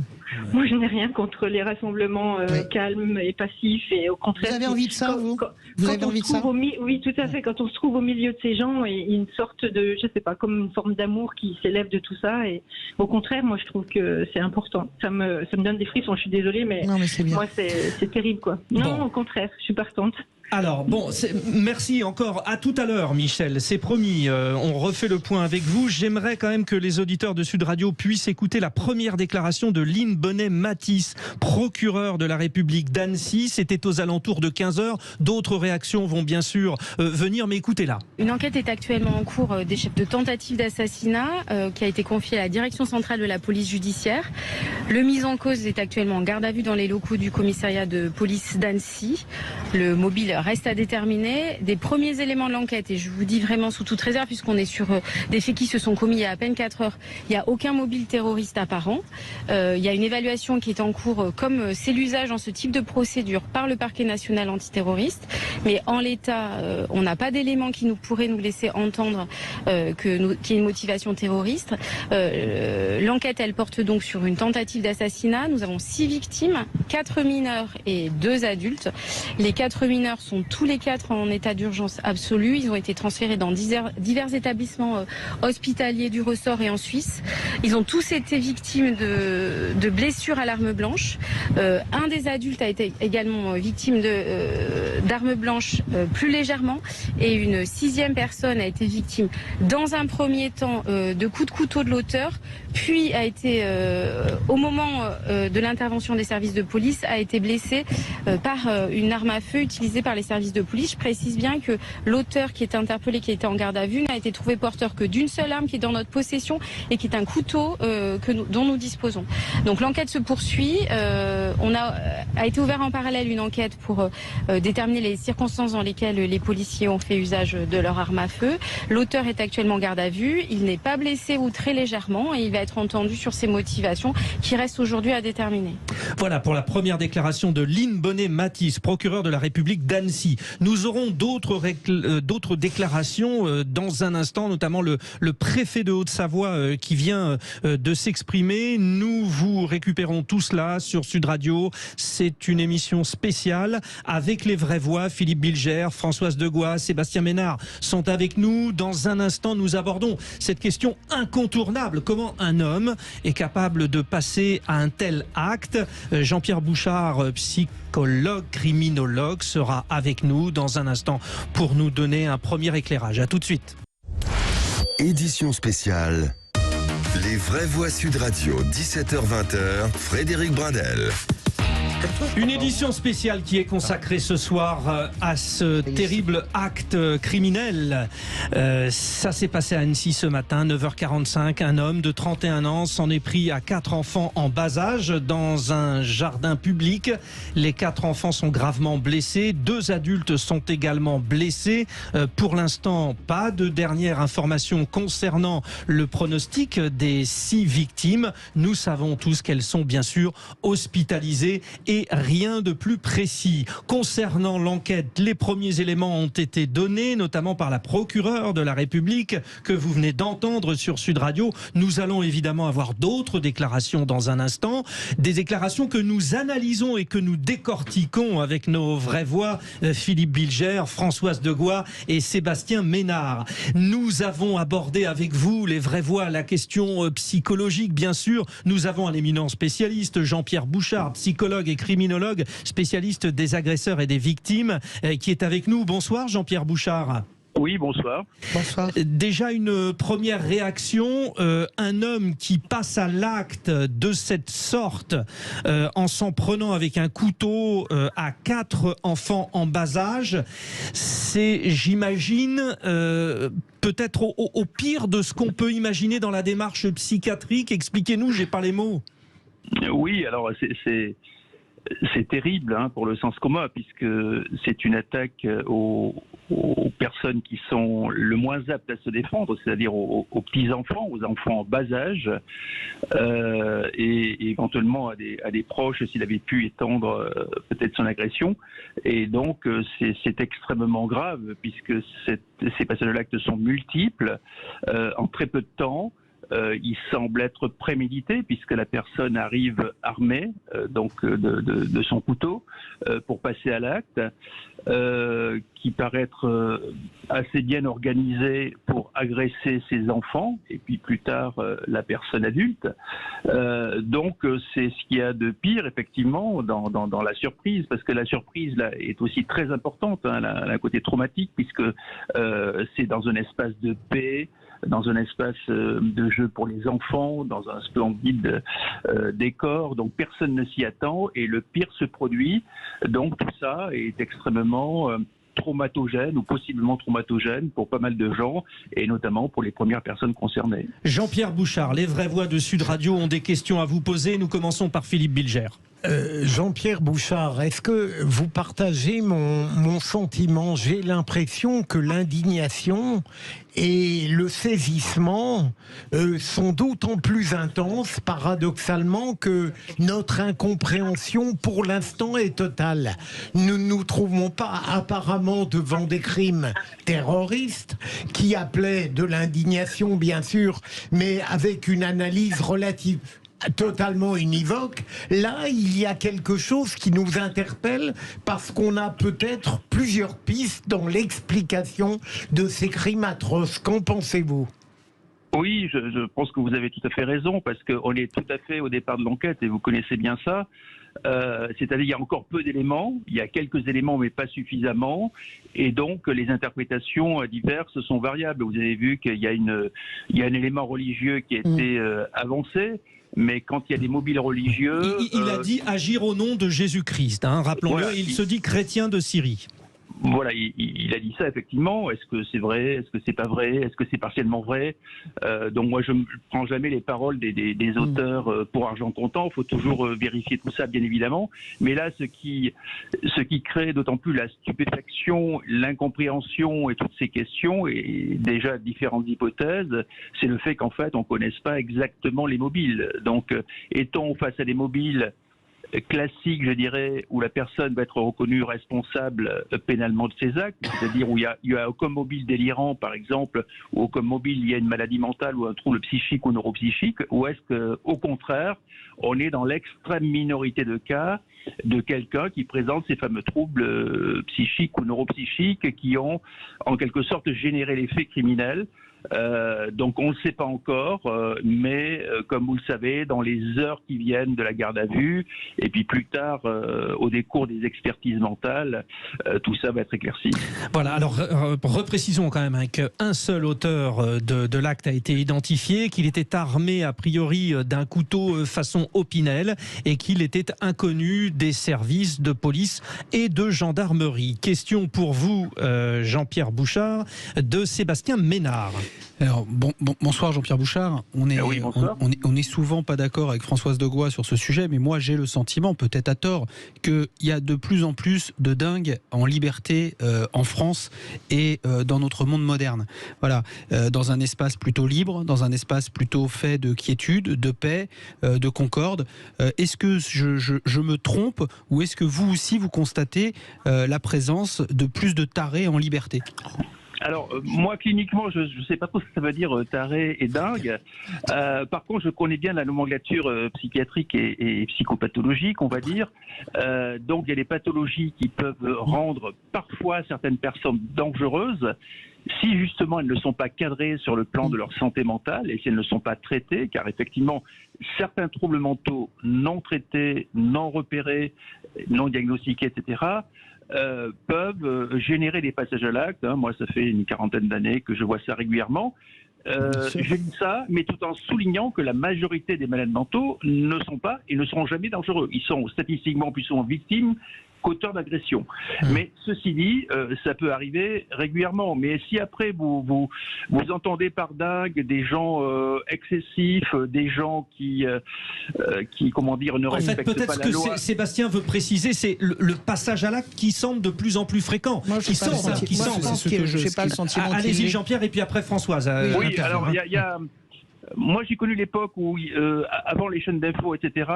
Moi, je n'ai rien contre les rassemblements calmes et passifs, et au contraire. Vous avez envie de ça, vous avez envie de ça ? Oui, tout à fait. Quand on se trouve au milieu de ces gens, et une sorte de, je sais pas, comme une forme d'amour qui s'élève de tout ça, et au contraire, moi, je trouve que c'est important. Ça me donne des frissons. Je suis désolée, mais, non, mais c'est bien. Moi, c'est terrible, quoi. Non, au contraire, je suis partante. Alors, bon, merci encore. À tout à l'heure, Michel. C'est promis. On refait le point avec vous. J'aimerais quand même que les auditeurs de Sud Radio puissent écouter la première déclaration de Lynn Bonnet-Mathis, procureure de la République d'Annecy. C'était aux alentours de 15h. D'autres réactions vont bien sûr venir, mais écoutez-la. Une enquête est actuellement en cours des chefs de tentative d'assassinat qui a été confiée à la direction centrale de la police judiciaire. Le mis en cause est actuellement en garde à vue dans les locaux du commissariat de police d'Annecy. Le mobile reste à déterminer. Des premiers éléments de l'enquête, et je vous dis vraiment sous toute réserve puisqu'on est sur des faits qui se sont commis il y a à peine 4 heures, il n'y a aucun mobile terroriste apparent. Il y a une évaluation qui est en cours, comme c'est l'usage dans ce type de procédure par le parquet national antiterroriste. Mais en l'état, on n'a pas d'éléments qui pourraient nous laisser entendre qu'il y ait une motivation terroriste. L'enquête, elle porte donc sur une tentative d'assassinat. Nous avons 6 victimes, 4 mineurs et 2 adultes. Les 4 mineurs sont tous les 4 en état d'urgence absolue. Ils ont été transférés dans divers établissements hospitaliers du ressort et en Suisse. Ils ont tous été victimes de blessures à l'arme blanche. Un des adultes a été également victime d'arme blanche plus légèrement, et une 6e personne a été victime dans un premier temps de coups de couteau de l'auteur, puis a été au moment de l'intervention des services de police a été blessé par une arme à feu utilisée par les services de police. Je précise bien que l'auteur qui est interpellé, qui était en garde à vue, n'a été trouvé porteur que d'une seule arme qui est dans notre possession et qui est un couteau dont nous disposons. Donc l'enquête se poursuit. A été ouvert en parallèle une enquête pour déterminer les circonstances dans lesquelles les policiers ont fait usage de leur arme à feu. L'auteur est actuellement en garde à vue. Il n'est pas blessé ou très légèrement et il va être entendu sur ses motivations qui restent aujourd'hui à déterminer. Voilà pour la première déclaration de Lynn Bonnet-Mathis, procureure de la République d'Annecy. Nous aurons d'autres déclarations dans un instant, notamment le préfet de Haute-Savoie qui vient de s'exprimer. Nous vous récupérons tout cela sur Sud Radio. C'est une émission spéciale avec les vraies voix. Philippe Bilger, Françoise Degois, Sébastien Ménard sont avec nous. Dans un instant, nous abordons cette question incontournable. Comment un homme est capable de passer à un tel acte? Jean-Pierre Bouchard, psychologue, criminologue, sera avec nous dans un instant pour nous donner un premier éclairage. À tout de suite. Édition spéciale. Les vraies voix Sud Radio, 17h-20h, Frédéric Brindel. Une édition spéciale qui est consacrée ce soir à ce terrible acte criminel. Ça s'est passé à Annecy ce matin, 9h45. Un homme de 31 ans s'en est pris à 4 enfants en bas âge dans un jardin public. Les 4 enfants sont gravement blessés. 2 adultes sont également blessés. Pour l'instant, pas de dernière information concernant le pronostic des 6 victimes. Nous savons tous qu'elles sont bien sûr hospitalisées et rien de plus précis. Concernant l'enquête, les premiers éléments ont été donnés, notamment par la procureure de la République que vous venez d'entendre sur Sud Radio. Nous allons évidemment avoir d'autres déclarations dans un instant, des déclarations que nous analysons et que nous décortiquons avec nos vraies voix, Philippe Bilger, Françoise Degois et Sébastien Ménard. Nous avons abordé avec vous, les vraies voix, la question psychologique, bien sûr. Nous avons un éminent spécialiste, Jean-Pierre Bouchard, psychologue et criminologue, spécialiste des agresseurs et des victimes, qui est avec nous. Bonsoir Jean-Pierre Bouchard. Oui, bonsoir. Bonsoir. Déjà une première réaction, un homme qui passe à l'acte de cette sorte en s'en prenant avec un couteau à 4 enfants en bas âge, c'est, j'imagine, peut-être au pire de ce qu'on peut imaginer dans la démarche psychiatrique. Expliquez-nous, j'ai pas les mots. Oui, alors c'est terrible pour le sens commun, puisque c'est une attaque aux personnes qui sont le moins aptes à se défendre, c'est-à-dire aux petits-enfants, aux enfants en bas âge, et éventuellement à des proches s'il avait pu étendre peut-être son agression. Et donc c'est extrêmement grave, puisque ces passages de l'acte sont multiples, en très peu de temps. il semble être prémédité puisque la personne arrive armée de son couteau pour passer à l'acte, qui paraît être assez bien organisé pour agresser ses enfants et puis plus tard la personne adulte. Donc c'est ce qu'il y a de pire effectivement dans la surprise, parce que la surprise là est aussi très importante, hein, elle a un côté traumatique puisque c'est dans un espace de paix, dans un espace de jeu pour les enfants, dans un splendide décor, donc personne ne s'y attend et le pire se produit. Donc tout ça est extrêmement traumatogène ou possiblement traumatogène pour pas mal de gens et notamment pour les premières personnes concernées. Jean-Pierre Bouchard, les vraies voix de Sud Radio ont des questions à vous poser. Nous commençons par Philippe Bilger. Jean-Pierre Bouchard, est-ce que vous partagez mon sentiment? J'ai l'impression que l'indignation et le saisissement sont d'autant plus intenses, paradoxalement, que notre incompréhension pour l'instant est totale. Nous ne nous trouvons pas apparemment devant des crimes terroristes qui appelaient de l'indignation, bien sûr, mais avec une analyse relative totalement univoque. Là, il y a quelque chose qui nous interpelle parce qu'on a peut-être plusieurs pistes dans l'explication de ces crimes atroces. Qu'en pensez-vous ? Oui, je pense que vous avez tout à fait raison, parce qu'on est tout à fait au départ de l'enquête et vous connaissez bien ça. C'est-à-dire il y a encore peu d'éléments, il y a quelques éléments mais pas suffisamment, et donc les interprétations diverses sont variables. Vous avez vu qu'il y a un élément religieux qui a été avancé. Mais quand il y a des mobiles religieux... Il a dit agir au nom de Jésus-Christ, hein, rappelons-le, voilà, il se dit chrétien de Syrie. Voilà, il a dit ça effectivement. Est-ce que c'est vrai? Est-ce que c'est pas vrai? Est-ce que c'est partiellement vrai? Donc moi je ne prends jamais les paroles des auteurs pour argent comptant. Il faut toujours vérifier tout ça, bien évidemment. Mais là, ce qui crée d'autant plus la stupéfaction, l'incompréhension et toutes ces questions, et déjà différentes hypothèses, c'est le fait qu'en fait on ne connaisse pas exactement les mobiles. Donc est-on face à des mobiles classique, je dirais, où la personne va être reconnue responsable pénalement de ses actes, c'est-à-dire où il y a aucun mobile délirant, par exemple, ou aucun mobile il y a une maladie mentale ou un trouble psychique ou neuropsychique, ou est-ce qu'au contraire, on est dans l'extrême minorité de cas de quelqu'un qui présente ces fameux troubles psychiques ou neuropsychiques qui ont en quelque sorte généré les faits criminels. Donc on ne le sait pas encore, mais comme vous le savez, dans les heures qui viennent de la garde à vue, et puis plus tard au décours des expertises mentales, tout ça va être éclairci. Voilà, alors reprécisons quand même qu'un seul auteur de l'acte a été identifié, qu'il était armé a priori d'un couteau façon Opinel et qu'il était inconnu des services de police et de gendarmerie. Question pour vous, Jean-Pierre Bouchard, de Sébastien Ménard. Alors, bonsoir Jean-Pierre Bouchard. On est souvent pas d'accord avec Françoise Degois sur ce sujet, mais moi j'ai le sentiment, peut-être à tort, qu'il y a de plus en plus de dingues en liberté en France et dans notre monde moderne. Voilà, dans un espace plutôt libre, dans un espace plutôt fait de quiétude, de paix, de concorde. Est-ce que je me trompe, ou est-ce que vous aussi vous constatez la présence de plus de tarés en liberté ? Alors, moi, cliniquement, je ne sais pas trop ce que ça veut dire taré et dingue. Par contre, je connais bien la nomenclature psychiatrique et psychopathologique, on va dire. Donc, il y a des pathologies qui peuvent rendre parfois certaines personnes dangereuses si justement elles ne sont pas cadrées sur le plan de leur santé mentale et si elles ne sont pas traitées, car effectivement, certains troubles mentaux non traités, non repérés, non diagnostiqués, etc., peuvent générer des passages à l'acte. Moi, ça fait une quarantaine d'années que je vois ça régulièrement. Je dis ça, mais tout en soulignant que la majorité des malades mentaux ne sont pas et ne seront jamais dangereux. Ils sont statistiquement plus souvent victimes qu'auteurs d'agression. Mais ceci dit, ça peut arriver régulièrement. Mais si après vous entendez par dingue des gens excessifs, des gens qui comment dire, ne respectent pas la loi. Peut-être que Sébastien veut préciser, c'est le passage à l'acte qui semble de plus en plus fréquent. Moi, je n'ai pas le sentiment. Allez-y Jean-Pierre et puis après Françoise. Oui, alors il y a Moi, j'ai connu l'époque où, avant les chaînes d'infos, etc.,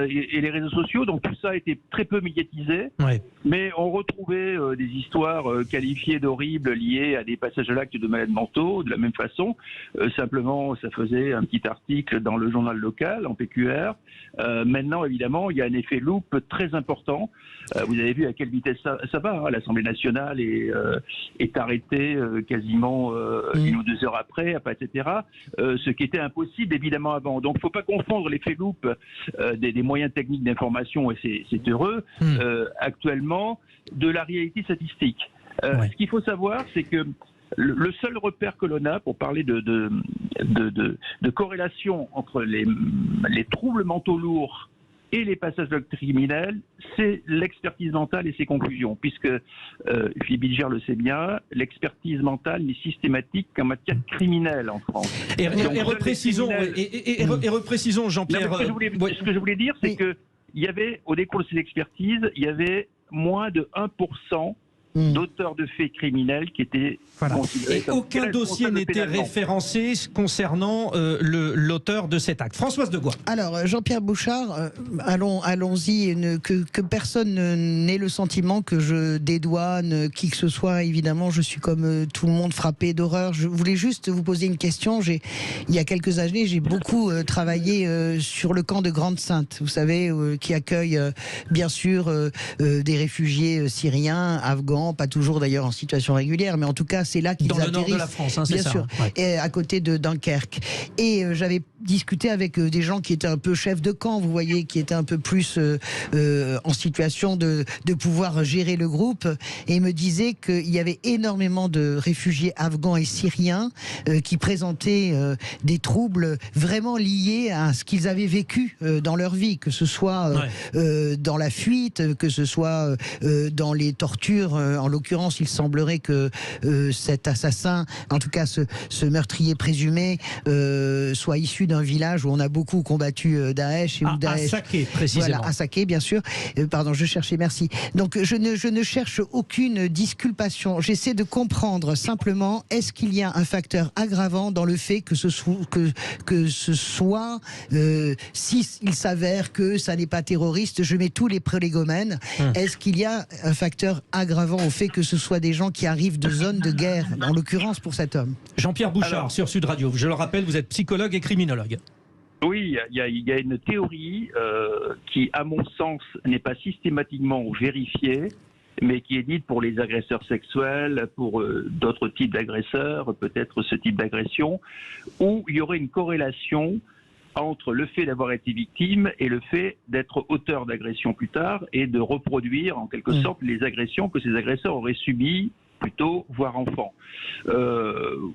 et les réseaux sociaux, donc tout ça était très peu médiatisé. Ouais. Mais on retrouvait des histoires qualifiées d'horribles liées à des passages à l'acte de malades mentaux, de la même façon. Simplement, ça faisait un petit article dans le journal local, en PQR. Maintenant, évidemment, il y a un effet loupe très important. Vous avez vu à quelle vitesse ça va. Hein. L'Assemblée nationale est arrêtée quasiment 1 ou 2 heures après, etc. Ce qui était impossible, évidemment, avant. Donc, il ne faut pas confondre l'effet loupe des moyens techniques d'information, et c'est heureux, actuellement, de la réalité statistique. Ce qu'il faut savoir, c'est que le seul repère que l'on a pour parler de corrélation entre les troubles mentaux lourds et les passages d'actes criminels, c'est l'expertise mentale et ses conclusions, puisque Philippe Bilger le sait bien, l'expertise mentale n'est systématique qu'en matière criminelle en France. Et reprécisons, Jean-Pierre. Ce que je voulais dire, c'est que il y avait, au décours de ces expertises, il y avait moins de 1% d'auteurs de faits criminels qui étaient considérés comme aucun dossier n'était référencé concernant l'auteur de cet acte. Françoise Degois. Alors, Jean-Pierre Bouchard, allons-y, que personne n'ait le sentiment que je dédouane qui que ce soit. Évidemment, je suis comme tout le monde frappé d'horreur. Je voulais juste vous poser une question. Il y a quelques années, j'ai beaucoup travaillé sur le camp de Grande-Sainte, vous savez, qui accueille bien sûr des réfugiés syriens, afghans, pas toujours d'ailleurs en situation régulière, mais en tout cas c'est là qu'ils atterrissent. Dans le nord de la France, hein, c'est ça. Bien sûr, et à côté de Dunkerque. Et j'avais discuté avec des gens qui étaient un peu chefs de camp, vous voyez, qui étaient un peu plus en situation de pouvoir gérer le groupe, et me disaient qu'il y avait énormément de réfugiés afghans et syriens qui présentaient des troubles vraiment liés à ce qu'ils avaient vécu dans leur vie, que ce soit dans la fuite, que ce soit dans les tortures. En l'occurrence, il semblerait que cet assassin, en tout cas ce meurtrier présumé, soit issu d'un village où on a beaucoup combattu Daesh. À Saké, précisément. Voilà, à Saké, bien sûr. Pardon, je cherchais, merci. Donc, je ne cherche aucune disculpation. J'essaie de comprendre simplement, est-ce qu'il y a un facteur aggravant dans le fait que ce soit, s'il s'avère que ça n'est pas terroriste, je mets tous les prélégomènes, est-ce qu'il y a un facteur aggravant au fait que ce soit des gens qui arrivent de zones de guerre, en l'occurrence pour cet homme? Jean-Pierre Bouchard, sur Sud Radio. Je le rappelle, vous êtes psychologue et criminologue. Oui, il y a une théorie qui, à mon sens, n'est pas systématiquement vérifiée, mais qui est dite pour les agresseurs sexuels, pour d'autres types d'agresseurs, peut-être ce type d'agression, où il y aurait une corrélation entre le fait d'avoir été victime et le fait d'être auteur d'agression plus tard et de reproduire en quelque sorte les agressions que ces agresseurs auraient subies plutôt, voire enfants.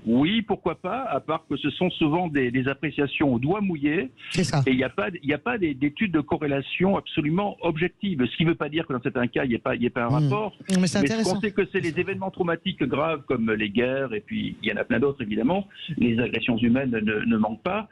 Oui, pourquoi pas, à part que ce sont souvent des appréciations au doigt mouillé. C'est ça. Et il n'y a pas d'études de corrélation absolument objectives. Ce qui ne veut pas dire que dans certains cas, il n'y ait pas un rapport. Mais c'est intéressant. On sait que c'est les événements traumatiques graves comme les guerres, et puis il y en a plein d'autres évidemment, les agressions humaines ne manquent pas,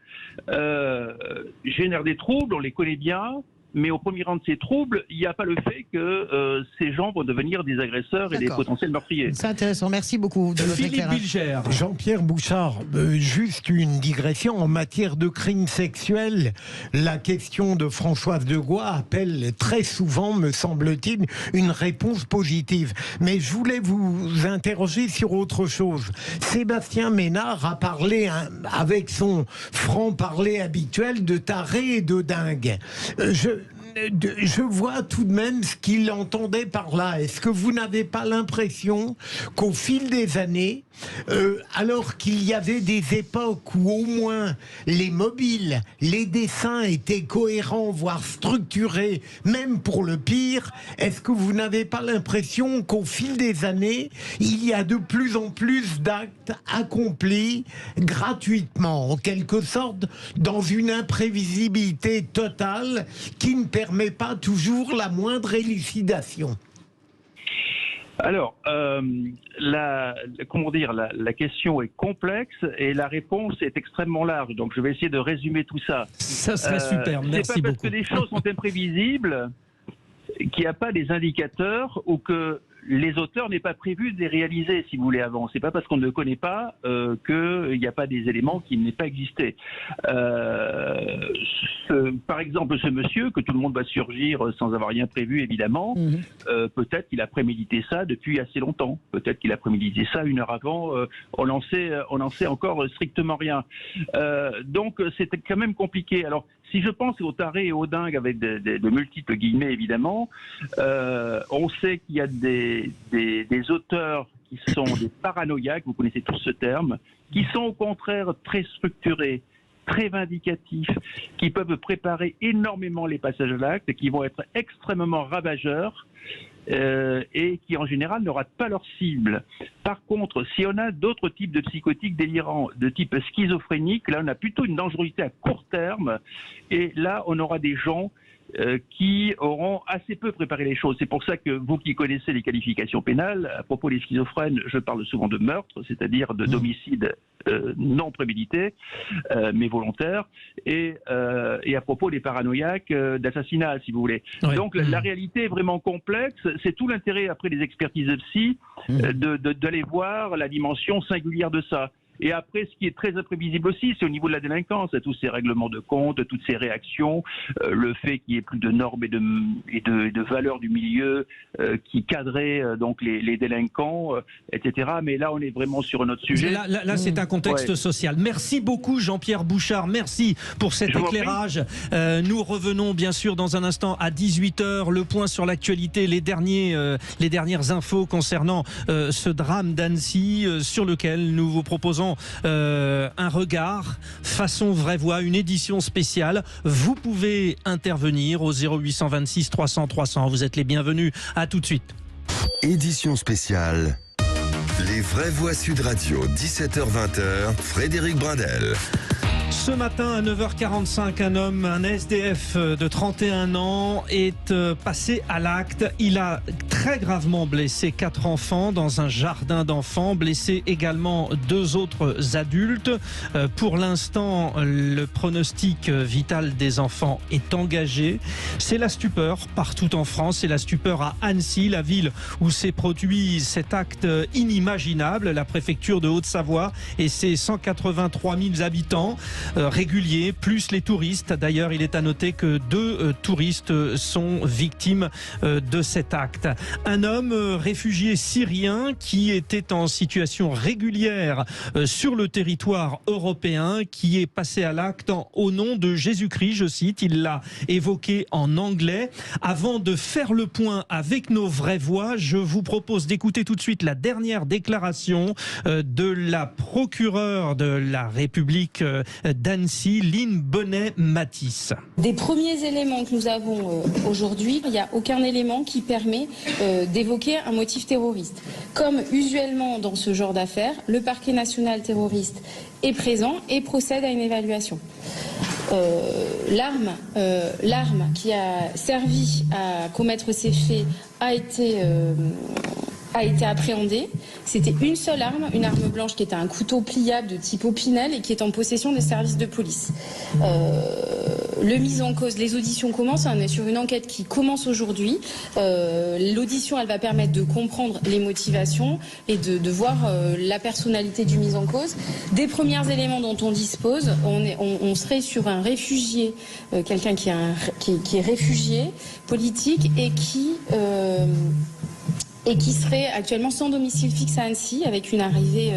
génèrent des troubles, on les connaît bien. Mais au premier rang de ces troubles, il n'y a pas le fait que ces gens vont devenir des agresseurs et des potentiels meurtriers. C'est intéressant, merci beaucoup de votre Philippe éclairage. Bilger. Jean-Pierre Bouchard, juste une digression. En matière de crimes sexuels, la question de Françoise Degois appelle très souvent, me semble-t-il, une réponse positive. Mais je voulais vous interroger sur autre chose. Sébastien Ménard a parlé, avec son franc-parler habituel, de taré et de dingue. Je vois tout de même ce qu'il entendait par là. Est-ce que vous n'avez pas l'impression qu'au fil des années, alors qu'il y avait des époques où au moins les mobiles, les dessins étaient cohérents, voire structurés, même pour le pire, est-ce que vous n'avez pas l'impression qu'au fil des années, il y a de plus en plus d'actes accomplis gratuitement, en quelque sorte, dans une imprévisibilité totale qui ne permet pas toujours la moindre élucidation? Alors, la question est complexe et la réponse est extrêmement large. Donc, je vais essayer de résumer tout ça. Ça serait super, merci beaucoup. C'est pas parce beaucoup. que les choses sont imprévisibles qu'il n'y a pas des indicateurs ou que les auteurs n'aient pas prévu de les réaliser, si vous voulez, avant. C'est pas parce qu'on ne connaît pas qu'il n'y a pas des éléments qui n'aient pas existé. Par exemple, ce monsieur, que tout le monde va surgir sans avoir rien prévu, évidemment, peut-être qu'il a prémédité ça depuis assez longtemps. Peut-être qu'il a prémédité ça une heure avant. On n'en sait encore strictement rien. Donc, c'est quand même compliqué. Alors, si je pense aux tarés et aux dingues, avec de multiples guillemets, évidemment, on sait qu'il y a des auteurs qui sont des paranoïaques, vous connaissez tous ce terme, qui sont au contraire très structurés, très vindicatifs, qui peuvent préparer énormément les passages à l'acte, qui vont être extrêmement ravageurs, et qui en général ne ratent pas leur cible. Par contre, si on a d'autres types de psychotiques délirants, de type schizophrénique, là on a plutôt une dangerosité à court terme, et là on aura des gens qui auront assez peu préparé les choses. C'est pour ça que vous qui connaissez les qualifications pénales, à propos des schizophrènes, je parle souvent de meurtre, c'est-à-dire d'homicide non prémédité, mais volontaire, et à propos des paranoïaques, d'assassinat, si vous voulez. Ouais. Donc la réalité est vraiment complexe. C'est tout l'intérêt, après les expertises de psy, d'aller voir la dimension singulière de ça. Et après, ce qui est très imprévisible aussi, c'est au niveau de la délinquance, tous ces règlements de compte, toutes ces réactions, le fait qu'il n'y ait plus de normes et de valeurs du milieu qui cadraient donc les délinquants, etc. Mais là, on est vraiment sur un autre sujet. Là c'est un contexte social. Merci beaucoup, Jean-Pierre Bouchard. Merci pour cet éclairage. Nous revenons bien sûr dans un instant à 18h. Le point sur l'actualité, les dernières infos concernant ce drame d'Annecy, sur lequel nous vous proposons un regard façon vraie voix, une édition spéciale. Vous pouvez intervenir au 0826 300 300. Vous êtes les bienvenus. À tout de suite. Édition spéciale. Les vraies voix Sud Radio, 17h-20h, Frédéric Brindel. Ce matin à 9h45, un homme, un SDF de 31 ans, est passé à l'acte. Il a très gravement blessé 4 enfants dans un jardin d'enfants, blessé également 2 autres adultes. Pour l'instant, le pronostic vital des enfants est engagé. C'est la stupeur partout en France, c'est la stupeur à Annecy, la ville où s'est produit cet acte inimaginable, la préfecture de Haute-Savoie et ses 183 000 habitants. Réguliers, plus les touristes. D'ailleurs, il est à noter que 2 touristes sont victimes de cet acte. Un homme réfugié syrien qui était en situation régulière sur le territoire européen, qui est passé à l'acte au nom de Jésus-Christ, je cite, il l'a évoqué en anglais. Avant de faire le point avec nos vraies voix, je vous propose d'écouter tout de suite la dernière déclaration de la procureure de la République d'Annecy, Lynn Bonnet-Matisse. Des premiers éléments que nous avons aujourd'hui, il n'y a aucun élément qui permet d'évoquer un motif terroriste. Comme usuellement dans ce genre d'affaires, le parquet national terroriste est présent et procède à une évaluation. L'arme qui a servi à commettre ces faits a été appréhendée. C'était une seule arme, une arme blanche qui était un couteau pliable de type Opinel et qui est en possession des services de police. Le mise en cause, les auditions commencent, on est sur une enquête qui commence aujourd'hui. L'audition, elle va permettre de comprendre les motivations et de voir la personnalité du mise en cause. Des premiers éléments dont on dispose, on serait sur un réfugié, quelqu'un qui est réfugié politique et qui serait actuellement sans domicile fixe à Annecy, avec une arrivée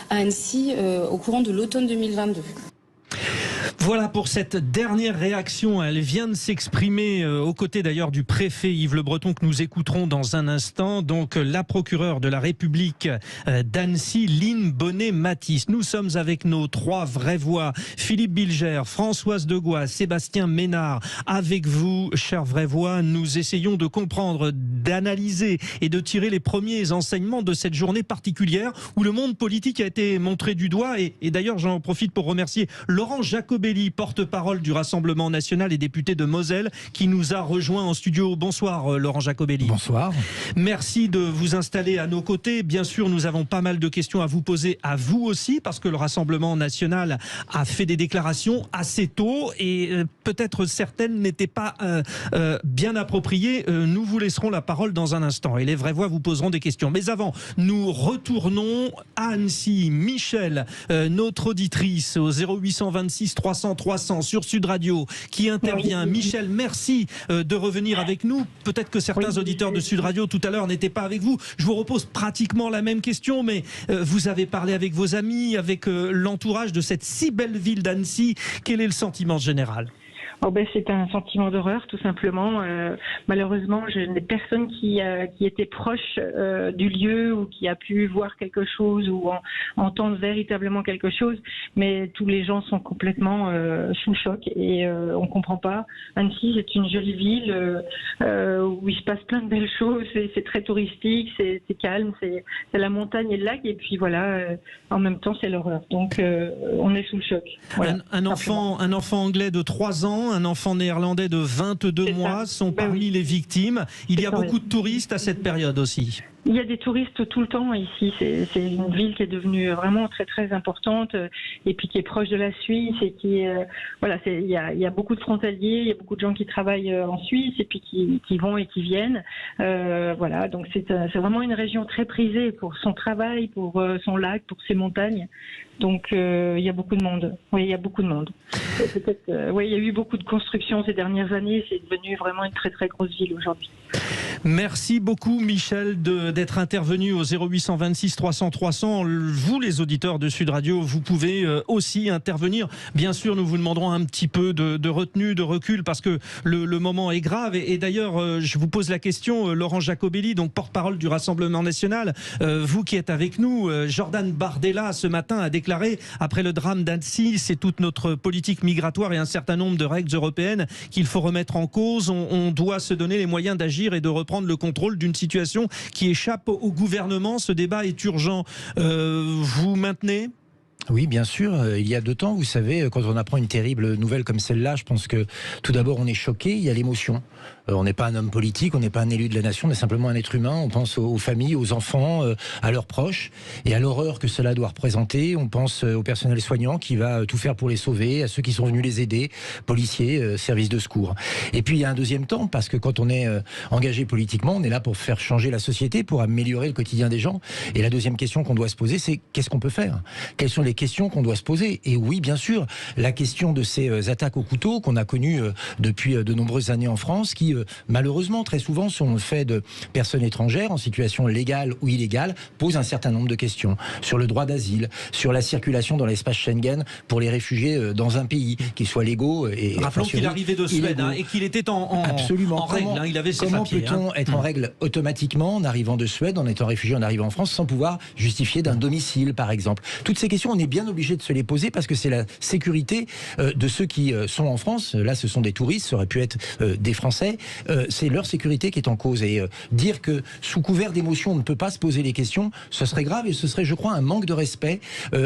à Annecy au courant de l'automne 2022. Voilà pour cette dernière réaction. Elle vient de s'exprimer aux côtés d'ailleurs du préfet Yves Le Breton, que nous écouterons dans un instant. Donc la procureure de la République d'Annecy, Lynn Bonnet-Matisse. Nous sommes avec nos 3 vraies voix. Philippe Bilger, Françoise Degois, Sébastien Ménard. Avec vous, chères vraies voix, nous essayons de comprendre, d'analyser et de tirer les premiers enseignements de cette journée particulière où le monde politique a été montré du doigt. Et d'ailleurs, j'en profite pour remercier Laurent Jacobelli, Jacobelli, porte-parole du Rassemblement national et député de Moselle, qui nous a rejoint en studio. Bonsoir Laurent Jacobelli. Bonsoir. Merci de vous installer à nos côtés. Bien sûr, nous avons pas mal de questions à vous poser, à vous aussi, parce que le Rassemblement national a fait des déclarations assez tôt et peut-être certaines n'étaient pas bien appropriées. Nous vous laisserons la parole dans un instant et les vraies voix vous poseront des questions. Mais avant, nous retournons à Annecy. Michel, notre auditrice au 0826 300 300 sur Sud Radio qui intervient. Oui. Michel, merci de revenir avec nous. Peut-être que certains auditeurs de Sud Radio tout à l'heure n'étaient pas avec vous. Je vous repose pratiquement la même question, mais vous avez parlé avec vos amis, avec l'entourage de cette si belle ville d'Annecy. Quel est le sentiment général ? Oh ben, c'est un sentiment d'horreur, tout simplement. Malheureusement, je n'ai personne qui était proche du lieu ou qui a pu voir quelque chose ou entendre véritablement quelque chose. Mais tous les gens sont complètement sous choc et on comprend pas. Annecy, c'est une jolie ville où il se passe plein de belles choses. C'est très touristique, c'est calme, c'est la montagne et le lac. Et puis voilà, en même temps, c'est l'horreur. Donc, on est sous le choc. Voilà, un enfant anglais de 3 ans, un enfant néerlandais de 22 mois sont parmi les victimes. Il y a beaucoup de touristes à cette période aussi. Il y a des touristes tout le temps ici. C'est une ville qui est devenue vraiment très très importante et puis qui est proche de la Suisse et qui voilà, il y a beaucoup de frontaliers, il y a beaucoup de gens qui travaillent en Suisse et puis qui vont et qui viennent. Voilà, donc c'est vraiment une région très prisée pour son travail, pour son lac, pour ses montagnes. Donc il y a beaucoup de monde. Oui, il y a beaucoup de monde. Peut-être, oui, il y a eu beaucoup de constructions ces dernières années. C'est devenu vraiment une très très grosse ville aujourd'hui. Merci beaucoup Michel d'être intervenu au 0826 300 300. Vous les auditeurs de Sud Radio, vous pouvez aussi intervenir. Bien sûr, nous vous demanderons un petit peu de retenue, de recul parce que le moment est grave. Et d'ailleurs, je vous pose la question, Laurent Jacobelli, donc porte-parole du Rassemblement national, vous qui êtes avec nous, Jordan Bardella ce matin a déclaré après le drame d'Annecy, c'est toute notre politique migratoire et un certain nombre de règles européennes qu'il faut remettre en cause. On doit se donner les moyens d'agir et de reprendre le contrôle d'une situation qui échappe au gouvernement. Ce débat est urgent. Vous maintenez ? Oui, bien sûr. Il y a 2 temps, vous savez, quand on apprend une terrible nouvelle comme celle-là, je pense que tout d'abord on est choqué, il y a l'émotion. On n'est pas un homme politique, on n'est pas un élu de la nation, on est simplement un être humain. On pense aux familles, aux enfants, à leurs proches et à l'horreur que cela doit représenter. On pense au personnel soignant qui va tout faire pour les sauver, à ceux qui sont venus les aider, policiers, services de secours. Et puis il y a un deuxième temps, parce que quand on est engagé politiquement, on est là pour faire changer la société, pour améliorer le quotidien des gens. Et la deuxième question qu'on doit se poser, c'est qu'est-ce qu'on peut faire ? Quelles sont les questions qu'on doit se poser ? Et oui, bien sûr, la question de ces attaques au couteau qu'on a connues depuis de nombreuses années en France, qui malheureusement très souvent sont le fait de personnes étrangères en situation légale ou illégale, posent un certain nombre de questions sur le droit d'asile, sur la circulation dans l'espace Schengen pour les réfugiés dans un pays, qu'ils soient légaux et rappelons qu'il arrivait de Suède et qu'il était en règle, il avait ses papiers. Comment peut-on être en règle automatiquement en arrivant de Suède, en étant réfugié, en arrivant en France, sans pouvoir justifier d'un domicile, par exemple ? Toutes ces questions, on est bien obligé de se les poser parce que c'est la sécurité de ceux qui sont en France. Là, ce sont des touristes, ça aurait pu être des Français. C'est leur sécurité qui est en cause. Et dire que sous couvert d'émotion, on ne peut pas se poser les questions, ce serait grave et ce serait, je crois, un manque de respect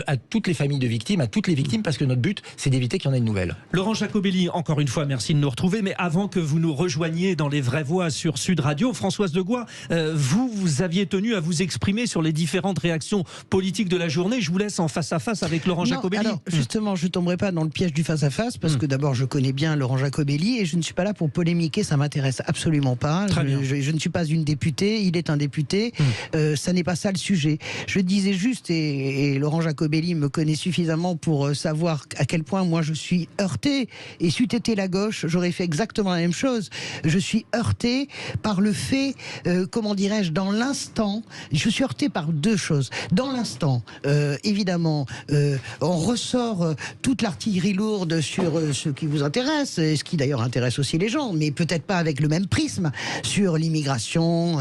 à toutes les familles de victimes, à toutes les victimes, parce que notre but, c'est d'éviter qu'il y en ait une nouvelle. Laurent Jacobelli, encore une fois, merci de nous retrouver. Mais avant que vous nous rejoigniez dans les vraies voix sur Sud Radio, Françoise de Gois, vous aviez tenu à vous exprimer sur les différentes réactions politiques de la journée. Je vous laisse en face à face avec Laurent Jacobelli. Alors, justement, je ne tomberai pas dans le piège du face à face parce que d'abord, je connais bien Laurent Jacobelli et je ne suis pas là pour polémiquer, ça m'intéresse absolument pas. Je ne suis pas une députée, il est un député. Ça n'est pas ça le sujet. Je disais juste, et Laurent Jacobelli me connaît suffisamment pour savoir à quel point moi je suis heurté. Et si c'eût été la gauche, j'aurais fait exactement la même chose. Je suis heurté par le fait, comment dirais-je, dans l'instant, je suis heurté par 2 choses. Dans l'instant, évidemment, on ressort toute l'artillerie lourde sur ce qui vous intéresse, et ce qui d'ailleurs intéresse aussi les gens, mais peut-être pas avec le même prisme sur l'immigration,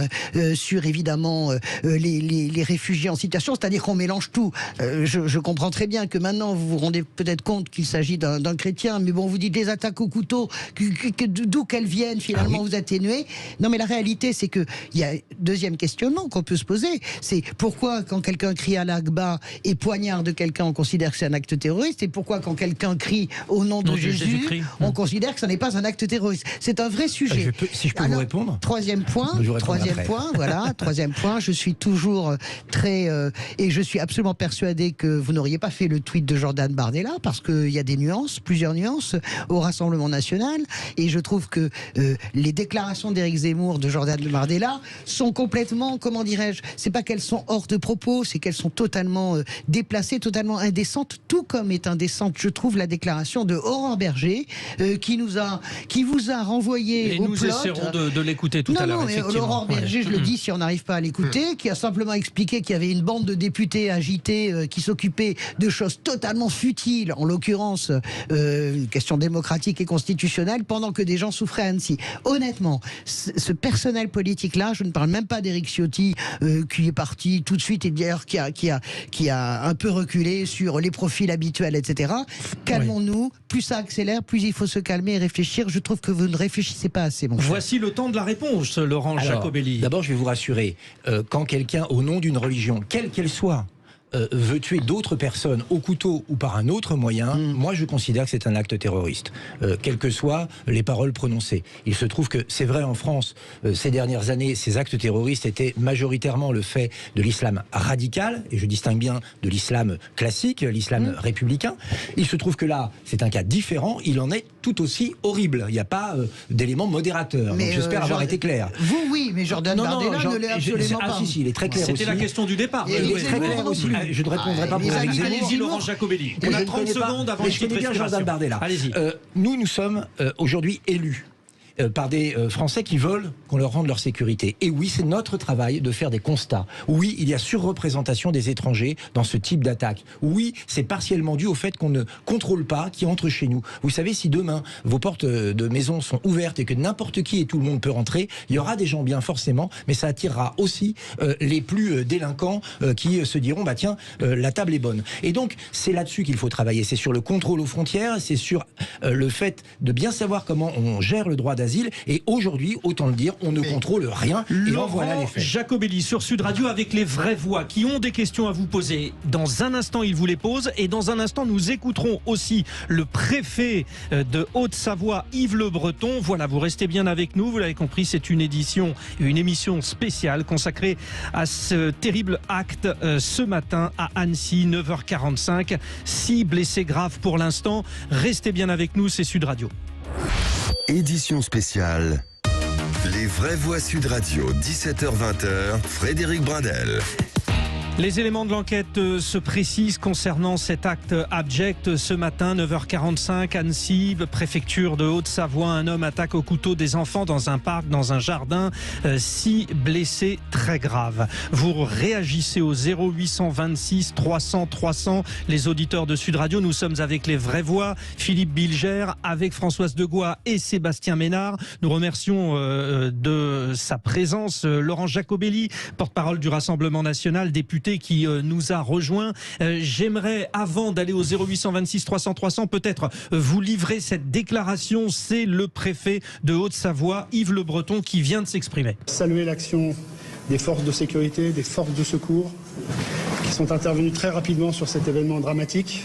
sur évidemment les réfugiés en situation, c'est-à-dire qu'on mélange tout. Je comprends très bien que maintenant vous vous rendez peut-être compte qu'il s'agit d'un chrétien, mais bon, vous dites des attaques au couteau, d'où qu'elles viennent finalement, vous atténuez. Non, mais la réalité, c'est que il y a deuxième questionnement qu'on peut se poser, c'est pourquoi quand quelqu'un crie à l'Akba et poignarde quelqu'un, on considère que c'est un acte terroriste, et pourquoi quand quelqu'un crie au nom de Jésus, on considère que ça n'est pas un acte terroriste. C'est un vrai sujet. Si je peux vous répondre. Troisième point, voilà, troisième point, je suis toujours très et je suis absolument persuadé que vous n'auriez pas fait le tweet de Jordan Bardella, parce qu'il y a des nuances, plusieurs nuances au Rassemblement national, et je trouve que les déclarations d'Éric Zemmour, de Jordan Bardella, sont complètement, comment dirais-je, c'est pas qu'elles sont hors de propos, c'est qu'elles sont totalement déplacées, totalement indécentes, tout comme est indécente, je trouve, la déclaration de Aurore Berger, qui vous a renvoyé au plot. Et nous essaierons de l'écouter tout à l'heure. Non, mais Aurore Berger, je le dis, si on n'arrive pas à l'écouter, qui a simplement expliqué qu'il y avait une bande de députés agités qui s'occupaient de choses totalement futiles, en l'occurrence une question démocratique et constitutionnelle, pendant que des gens souffraient à Annecy. Honnêtement, ce personnel politique-là, je ne parle même pas d'Éric Ciotti, qui est parti tout de suite et d'ailleurs qui a un peu reculé sur les profils habituels, etc. Calmons-nous, plus ça accélère, plus il faut se calmer et réfléchir. Je trouve que vous ne réfléchissez pas assez, mon cher. Voici le temps de la réponse, Laurent Jacobelli. D'abord, je vais vous rassurer, quand quelqu'un, au nom d'une religion, quelle qu'elle soit, veut tuer d'autres personnes au couteau ou par un autre moyen, moi je considère que c'est un acte terroriste, quelles que soient les paroles prononcées. Il se trouve que c'est vrai en France, ces dernières années, ces actes terroristes étaient majoritairement le fait de l'islam radical, et je distingue bien de l'islam classique, l'islam républicain. Il se trouve que là, c'est un cas différent, il en est tout aussi horrible. Il n'y a pas d'élément modérateur. Donc j'espère avoir été clair. Vous, oui, mais Jordan Bardella ne l'est absolument pas. Ah si, il est très clair aussi. C'était la question du départ. Il est très clair aussi. Je ne répondrai pas pour Éric Zemmour. Allez-y, Laurent Jacobelli. On a 30 secondes avant une petite respiration. Jordan Bardella. Allez-y. Nous sommes aujourd'hui élus par des Français qui veulent qu'on leur rende leur sécurité. Et oui, c'est notre travail de faire des constats. Oui, il y a surreprésentation des étrangers dans ce type d'attaque. Oui, c'est partiellement dû au fait qu'on ne contrôle pas qui entre chez nous. Vous savez, si demain, vos portes de maison sont ouvertes et que n'importe qui et tout le monde peut rentrer, il y aura des gens bien forcément, mais ça attirera aussi les plus délinquants qui se diront, bah tiens, la table est bonne. Et donc, c'est là-dessus qu'il faut travailler. C'est sur le contrôle aux frontières, c'est sur le fait de bien savoir comment on gère le droit d'asile. Et aujourd'hui, autant le dire, on ne contrôle rien. Et en voilà les faits. Jacobelli sur Sud Radio avec les vraies voix qui ont des questions à vous poser. Dans un instant, il vous les pose. Et dans un instant, nous écouterons aussi le préfet de Haute-Savoie, Yves Le Breton. Voilà, vous restez bien avec nous. Vous l'avez compris, c'est une émission spéciale consacrée à ce terrible acte ce matin à Annecy, 9h45. 6 blessés graves pour l'instant. Restez bien avec nous, c'est Sud Radio. Édition spéciale. Les vraies voix Sud Radio, 17h-20h, Frédéric Brindel. Les éléments de l'enquête se précisent concernant cet acte abject. Ce matin, 9h45, Annecy, préfecture de Haute-Savoie. Un homme attaque au couteau des enfants dans un parc, dans un jardin. 6 blessés très graves. Vous réagissez au 0826 300 300. Les auditeurs de Sud Radio, nous sommes avec les vraies voix. Philippe Bilger, avec Françoise Degois et Sébastien Ménard. Nous remercions de sa présence Laurent Jacobelli, porte-parole du Rassemblement national, député qui nous a rejoint. J'aimerais, avant d'aller au 0826 300 300, peut-être vous livrer cette déclaration. C'est le préfet de Haute-Savoie, Yves Le Breton, qui vient de s'exprimer. Saluer l'action des forces de sécurité, des forces de secours, qui sont intervenues très rapidement sur cet événement dramatique.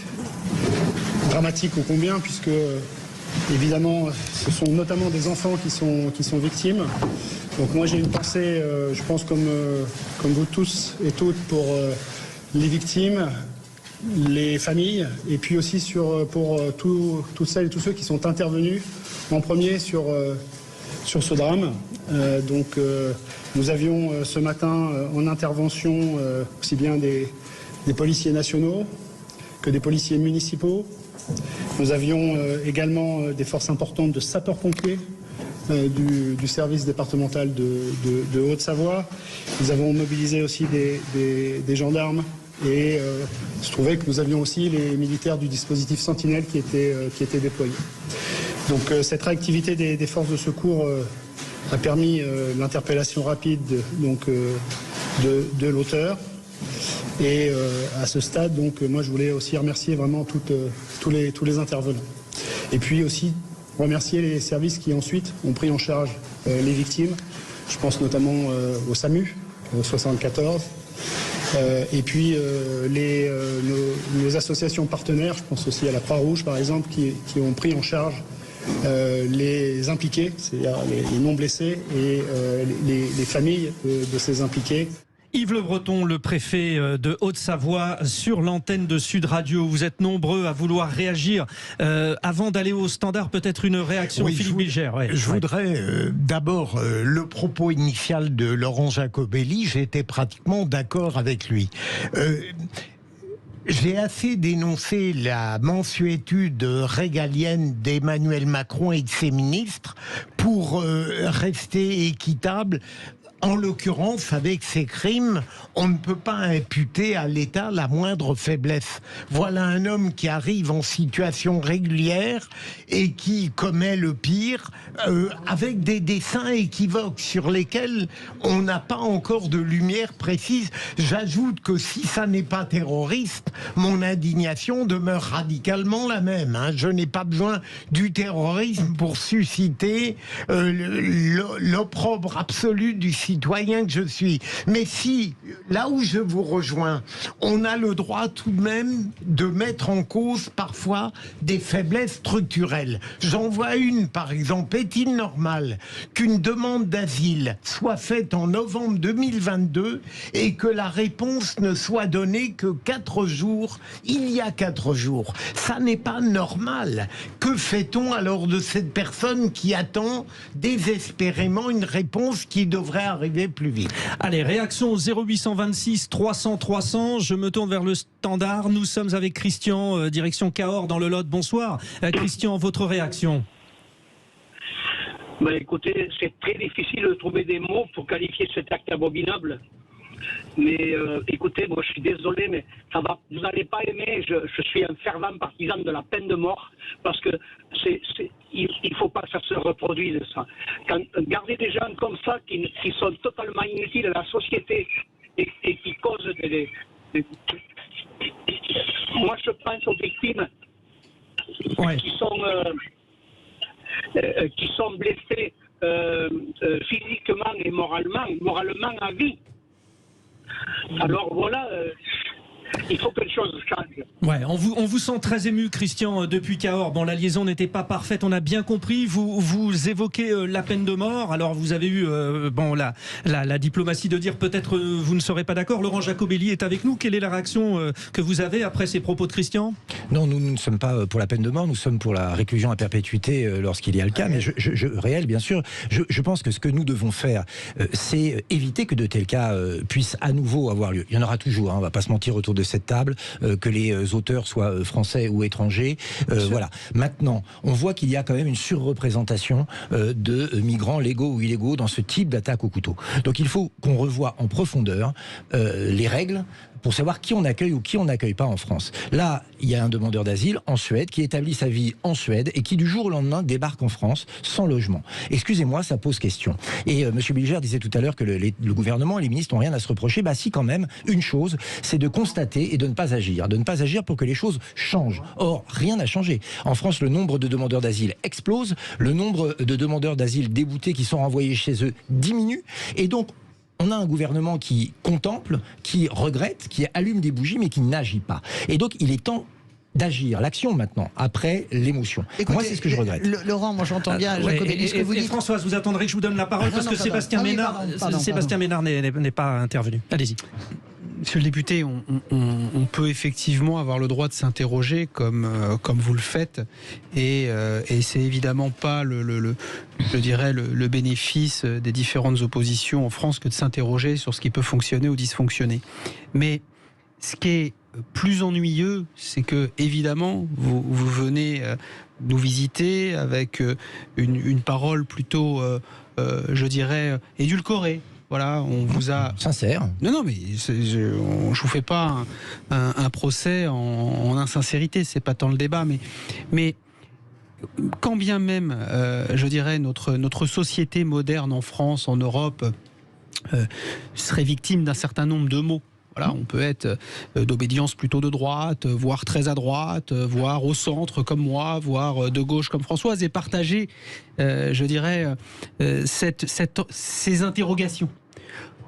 Dramatique ô combien, puisque évidemment, ce sont notamment des enfants qui sont victimes. Donc moi j'ai une pensée, je pense comme vous tous et toutes, pour les victimes, les familles, et puis aussi pour toutes celles et tous ceux qui sont intervenus en premier sur ce drame. Donc nous avions ce matin en intervention aussi bien des policiers nationaux que des policiers municipaux. Nous avions également des forces importantes de sapeurs-pompiers du service départemental de Haute-Savoie. Nous avons mobilisé aussi des gendarmes et il se trouvait que nous avions aussi les militaires du dispositif Sentinelle qui étaient déployés. Donc cette réactivité des forces de secours a permis l'interpellation rapide de l'auteur. Et à ce stade, donc, moi je voulais aussi remercier vraiment tous les intervenants. Et puis aussi remercier les services qui ensuite ont pris en charge les victimes. Je pense notamment au SAMU, au 74. Et puis nos associations partenaires, je pense aussi à la Croix-Rouge par exemple, qui ont pris en charge les impliqués, c'est-à-dire les non blessés et les familles de ces impliqués. Yves Le Breton, le préfet de Haute-Savoie, sur l'antenne de Sud Radio. Vous êtes nombreux à vouloir réagir. Avant d'aller au standard, peut-être une réaction, oui, Philippe Bilger. Je voudrais d'abord le propos initial de Laurent Jacobelli, j'étais pratiquement d'accord avec lui. J'ai assez dénoncé la mansuétude régalienne d'Emmanuel Macron et de ses ministres pour rester équitable. En l'occurrence, avec ces crimes, on ne peut pas imputer à l'État la moindre faiblesse. Voilà un homme qui arrive en situation régulière et qui commet le pire avec des dessins équivoques sur lesquels on n'a pas encore de lumière précise. J'ajoute que si ça n'est pas terroriste, mon indignation demeure radicalement la même. Je n'ai pas besoin du terrorisme pour susciter l'opprobre absolu du citoyen que je suis. Mais si, là où je vous rejoins, on a le droit tout de même de mettre en cause parfois des faiblesses structurelles. J'en vois une, par exemple. Est-il normal qu'une demande d'asile soit faite en novembre 2022 et que la réponse ne soit donnée que 4 jours, il y a 4 jours? Ça n'est pas normal. Que fait-on alors de cette personne qui attend désespérément une réponse qui devrait arriver plus vite? Allez, réaction au 0826 300 300. Je me tourne vers le standard. Nous sommes avec Christian, direction Cahors dans le Lot. Bonsoir. Christian, votre réaction? Écoutez, c'est très difficile de trouver des mots pour qualifier cet acte abominable. Mais écoutez, moi je suis désolé, mais ça va, vous n'allez pas aimer. Je suis un fervent partisan de la peine de mort parce que il ne faut pas que ça se reproduise. Ça. Garder des gens comme ça qui sont totalement inutiles à la société et qui causent des... Moi je pense aux victimes qui sont blessées physiquement et moralement à vie. Alors voilà, il faut que les choses changent. Ouais, on vous sent très ému, Christian, depuis Cahors. Bon, la liaison n'était pas parfaite, on a bien compris. Vous évoquez la peine de mort. Alors vous avez eu la diplomatie de dire peut-être vous ne serez pas d'accord. Laurent Jacobelli est avec nous. Quelle est la réaction que vous avez après ces propos de Christian? Non, nous ne sommes pas pour la peine de mort, nous sommes pour la réclusion à perpétuité lorsqu'il y a le cas. Mais réel, bien sûr. Je pense que ce que nous devons faire, c'est éviter que de tels cas puissent à nouveau avoir lieu. Il y en aura toujours, on ne va pas se mentir autour de cette table, que les auteurs soient français ou étrangers. Voilà. Maintenant, on voit qu'il y a quand même une surreprésentation de migrants légaux ou illégaux dans ce type d'attaque au couteau. Donc il faut qu'on revoie en profondeur les règles pour savoir qui on accueille ou qui on n'accueille pas en France. Là, il y a un demandeur d'asile en Suède qui établit sa vie en Suède et qui du jour au lendemain débarque en France sans logement. Excusez-moi, ça pose question. Et M. Bilger disait tout à l'heure que le gouvernement et les ministres n'ont rien à se reprocher. Bah si, quand même, une chose, c'est de constater et de ne pas agir. De ne pas agir pour que les choses changent. Or, rien n'a changé. En France, le nombre de demandeurs d'asile explose, le nombre de demandeurs d'asile déboutés qui sont renvoyés chez eux diminue, et donc on a un gouvernement qui contemple, qui regrette, qui allume des bougies, mais qui n'agit pas. Et donc, il est temps d'agir, l'action maintenant, après l'émotion. Moi, c'est ce que je regrette. Laurent, moi j'entends bien Jacobelli, ce que vous dites. Françoise, vous attendrez que je vous donne la parole parce que Sébastien Ménard n'est pas intervenu. Allez-y. Monsieur le député, on peut effectivement avoir le droit de s'interroger comme vous le faites, et c'est évidemment pas je dirais le bénéfice des différentes oppositions en France que de s'interroger sur ce qui peut fonctionner ou dysfonctionner. Mais ce qui est plus ennuyeux, c'est que évidemment vous venez nous visiter avec une parole plutôt, je dirais, édulcorée. Voilà, on vous a... Sincère. Non, mais je vous fais pas un procès en insincérité, c'est pas tant le débat, mais quand bien même, je dirais, notre société moderne en France, en Europe, serait victime d'un certain nombre de maux. Voilà, on peut être d'obédience plutôt de droite, voire très à droite, voire au centre comme moi, voire de gauche comme Françoise, et partager, je dirais, ces interrogations.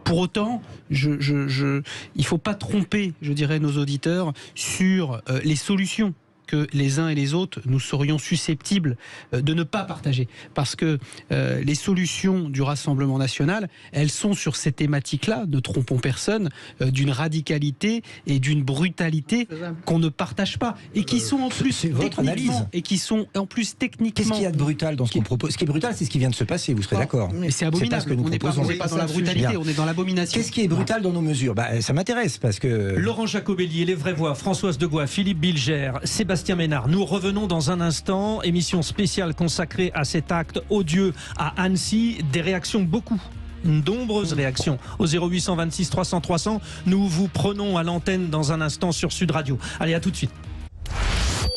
Pour autant, il ne faut pas tromper, je dirais, nos auditeurs sur les solutions que les uns et les autres, nous serions susceptibles de ne pas partager. Parce que les solutions du Rassemblement national, elles sont sur ces thématiques-là, ne trompons personne, d'une radicalité et d'une brutalité qu'on ne partage pas. Et qui sont en plus votre analyse. Et qui sont en plus techniquement... Qu'est-ce qu'il y a de brutal dans ce qu'on propose? Ce qui est brutal, c'est ce qui vient de se passer, vous serez d'accord. Mais c'est abominable, on n'est pas dans la brutalité, on est dans l'abomination. Qu'est-ce qui est brutal dans nos mesures? Ça m'intéresse, parce que... Laurent Jacobelli, Les Vraies Voix, Françoise Degois, Philippe Bilger, Sébastien Ménard. Nous revenons dans un instant, émission spéciale consacrée à cet acte odieux à Annecy. Des réactions, beaucoup, de nombreuses réactions au 0826 300 300. Nous vous prenons à l'antenne dans un instant sur Sud Radio. Allez, à tout de suite.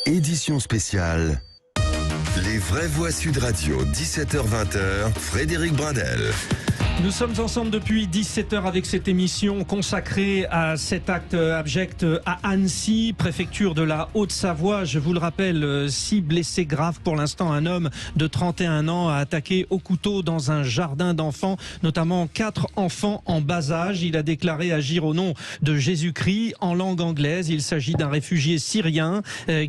Édition spéciale. Les Vraies Voix Sud Radio, 17h-20h, Frédéric Brindel. Nous sommes ensemble depuis 17h avec cette émission consacrée à cet acte abject à Annecy, préfecture de la Haute-Savoie. Je vous le rappelle, 6 blessés graves pour l'instant. Un homme de 31 ans a attaqué au couteau dans un jardin d'enfants, notamment 4 enfants en bas âge. Il a déclaré agir au nom de Jésus-Christ en langue anglaise. Il s'agit d'un réfugié syrien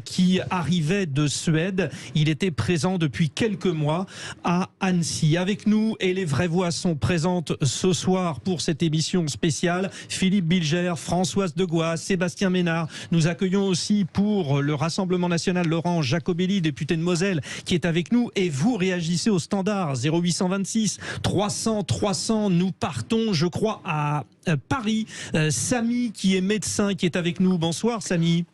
qui arrivait de Suède. Il était présent depuis quelques mois à Annecy. Avec nous, et les vraies voix sont présentes ce soir pour cette émission spéciale. Philippe Bilger, Françoise Degois, Sébastien Ménard. Nous accueillons aussi pour le Rassemblement national Laurent Jacobelli, député de Moselle, qui est avec nous. Et vous réagissez au standard 0826 300 300. Nous partons, je crois, à Paris. Samy, qui est médecin, qui est avec nous. Bonsoir, Samy.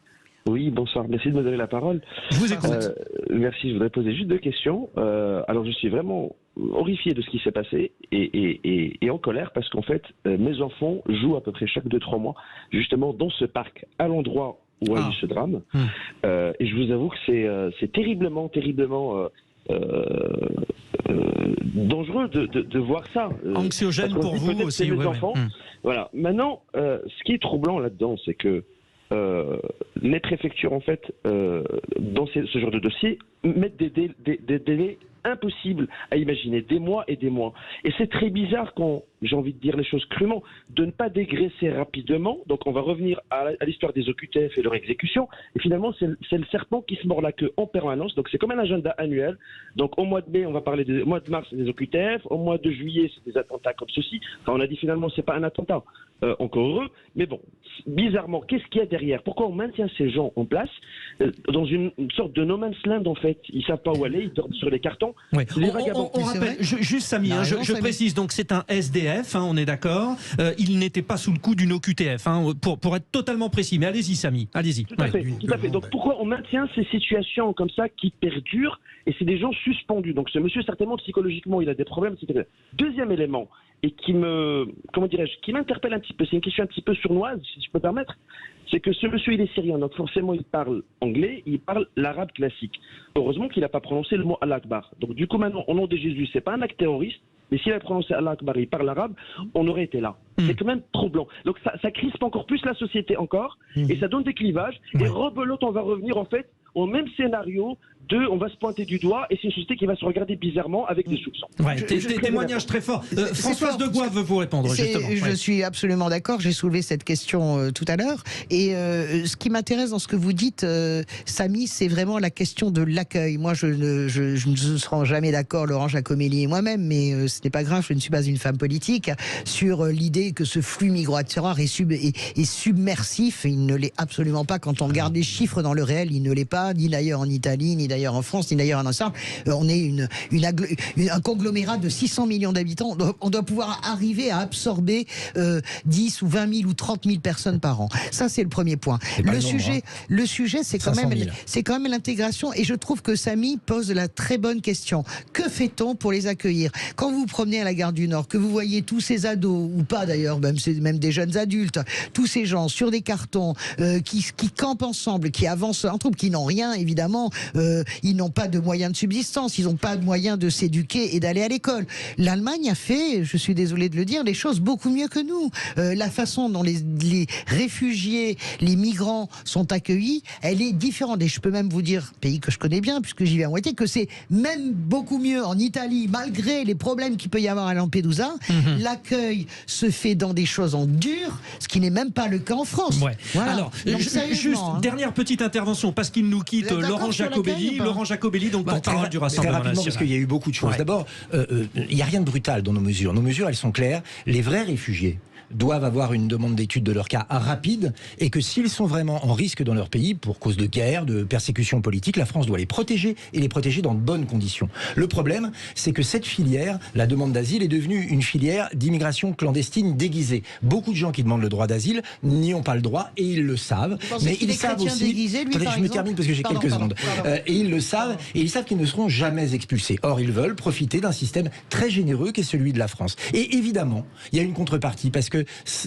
Oui, bonsoir. Merci de me donner la parole. Je vous écoute. Merci. Je voudrais poser juste 2 questions. Alors, je suis vraiment horrifié de ce qui s'est passé et en colère parce qu'en fait, mes enfants jouent à peu près chaque 2-3 mois justement dans ce parc, à l'endroit où a eu ce drame. Et je vous avoue que c'est terriblement dangereux de voir ça. Anxiogène pour vous aussi. Mes enfants. Voilà. Maintenant, ce qui est troublant là-dedans, c'est que les préfectures, en fait, dans ce genre de dossier, mettent des délais impossibles à imaginer, des mois et des mois. Et c'est très bizarre quand, j'ai envie de dire les choses crûment, de ne pas dégraisser rapidement. Donc on va revenir à l'histoire des OQTF et leur exécution. Et finalement, c'est le serpent qui se mord la queue en permanence. Donc c'est comme un agenda annuel. Donc au mois de mai, on va parler au mois de mars, c'est des OQTF. Au mois de juillet, c'est des attentats comme ceci. Enfin, on a dit finalement, c'est pas un attentat. Encore heureux. Mais bon, bizarrement, qu'est-ce qu'il y a derrière? Pourquoi on maintient ces gens en place dans une sorte de no man's land, en fait? Ils savent pas où aller, ils dorment sur les cartons. Oui. On rappelle, juste Samy, je précise, donc c'est un SDF, on est d'accord. Il n'était pas sous le coup d'une OQTF, pour être totalement précis. Mais allez-y, Samy, allez-y. Tout à fait. Donc pourquoi on maintient ces situations comme ça qui perdurent et c'est des gens suspendus? Donc ce monsieur, certainement, psychologiquement, il a des problèmes. Deuxième élément, et qui m'interpelle un petit peu, c'est une question un petit peu sournoise, si je peux me permettre, c'est que ce monsieur, il est syrien, donc forcément, il parle anglais, il parle l'arabe classique. Heureusement qu'il n'a pas prononcé le mot Allah Akbar. Donc du coup, maintenant, au nom de Jésus, c'est pas un acte terroriste, mais s'il avait prononcé Allah Akbar, il parle arabe, on aurait été là. C'est quand même troublant. Donc ça crispe encore plus la société encore, et ça donne des clivages, et rebelote, on va revenir en fait au même scénario on va se pointer du doigt et c'est une société qui va se regarder bizarement avec des soupçons. Témoignage très fort. Françoise Degois veut vous répondre, justement. Je suis absolument d'accord, j'ai soulevé cette question tout à l'heure. Et ce qui m'intéresse dans ce que vous dites, Samy, c'est vraiment la question de l'accueil. Moi, je ne serai jamais d'accord, Laurent Jacobelli et moi-même, mais ce n'est pas grave, je ne suis pas une femme politique, sur l'idée que ce flux migratoire est submersif. Il ne l'est absolument pas. Quand on regarde les chiffres dans le réel, il ne l'est pas, ni d'ailleurs en Italie, ni d'ailleurs en France, ni d'ailleurs en ensemble. On est un conglomérat de 600 millions d'habitants. On doit pouvoir arriver à absorber 10 ou 20 000 ou 30 000 personnes par an. Ça, c'est le premier point. Le sujet, c'est quand même l'intégration. Et je trouve que Samy pose la très bonne question. Que fait-on pour les accueillir? Quand vous vous promenez à la gare du Nord, que vous voyez tous ces ados, ou pas d'ailleurs, même des jeunes adultes, tous ces gens sur des cartons, qui campent ensemble, qui avancent en troupe, qui n'ont rien, évidemment, ils n'ont pas de moyens de subsistance, ils n'ont pas de moyens de s'éduquer et d'aller à l'école. L'Allemagne a fait, je suis désolé de le dire, les choses beaucoup mieux que nous. La façon dont les réfugiés, les migrants sont accueillis, elle est différente. Et je peux même vous dire, pays que je connais bien, puisque j'y vais à moitié, que c'est même beaucoup mieux en Italie, malgré les problèmes qu'il peut y avoir à Lampedusa. L'accueil se fait dans des choses en dur, ce qui n'est même pas le cas en France. Ouais. Voilà. Alors, donc, juste dernière petite intervention, parce qu'il nous quitte, Laurent Jacobelli, donc porte-parole du Rassemblement très rapidement, national. parce qu'il y a eu beaucoup de choses. D'abord, il n'y a rien de brutal dans nos mesures. Nos mesures, elles sont claires. Les vrais réfugiés doivent avoir une demande d'étude de leur cas rapide, et que s'ils sont vraiment en risque dans leur pays pour cause de guerre, de persécution politique, la France doit les protéger, et les protéger dans de bonnes conditions. Le problème, c'est que cette filière, la demande d'asile, est devenue une filière d'immigration clandestine déguisée. Beaucoup de gens qui demandent le droit d'asile n'y ont pas le droit, et ils le savent. Mais ils savent aussi... Déguisés, lui, Attendez, je me termine parce que j'ai quelques secondes. Et ils le savent, et ils savent qu'ils ne seront jamais expulsés. Or, ils veulent profiter d'un système très généreux qui est celui de la France. Et évidemment, il y a une contrepartie, parce que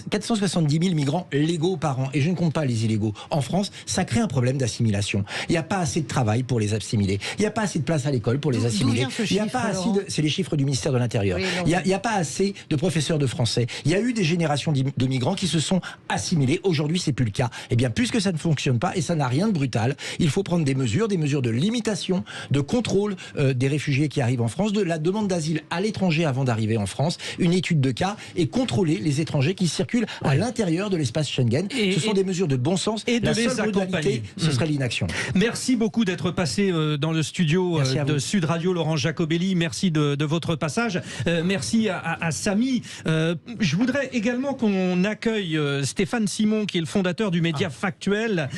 470 000 migrants légaux par an, et je ne compte pas les illégaux, en France, ça crée un problème d'assimilation. Il n'y a pas assez de travail pour les assimiler. Il n'y a pas assez de place à l'école pour les assimiler. Il n'y a pas assez de... C'est les chiffres du ministère de l'Intérieur. Oui, il n'y a pas assez de professeurs de français. Il y a eu des générations de migrants qui se sont assimilés. Aujourd'hui, c'est plus le cas. Eh bien, puisque ça ne fonctionne pas, et ça n'a rien de brutal, il faut prendre des mesures de limitation, de contrôle des réfugiés qui arrivent en France, de la demande d'asile à l'étranger avant d'arriver en France, une étude de cas, et contrôler les étrangers qui circulent à l'intérieur de l'espace Schengen. Ce sont des mesures de bon sens. Et de la les seule modalité, ce serait l'inaction. Merci beaucoup d'être passé dans le studio de Sud Radio, Laurent Jacobelli. Merci de votre passage. Merci à Samy. Je voudrais également qu'on accueille Stéphane Simon, qui est le fondateur du média Factuel,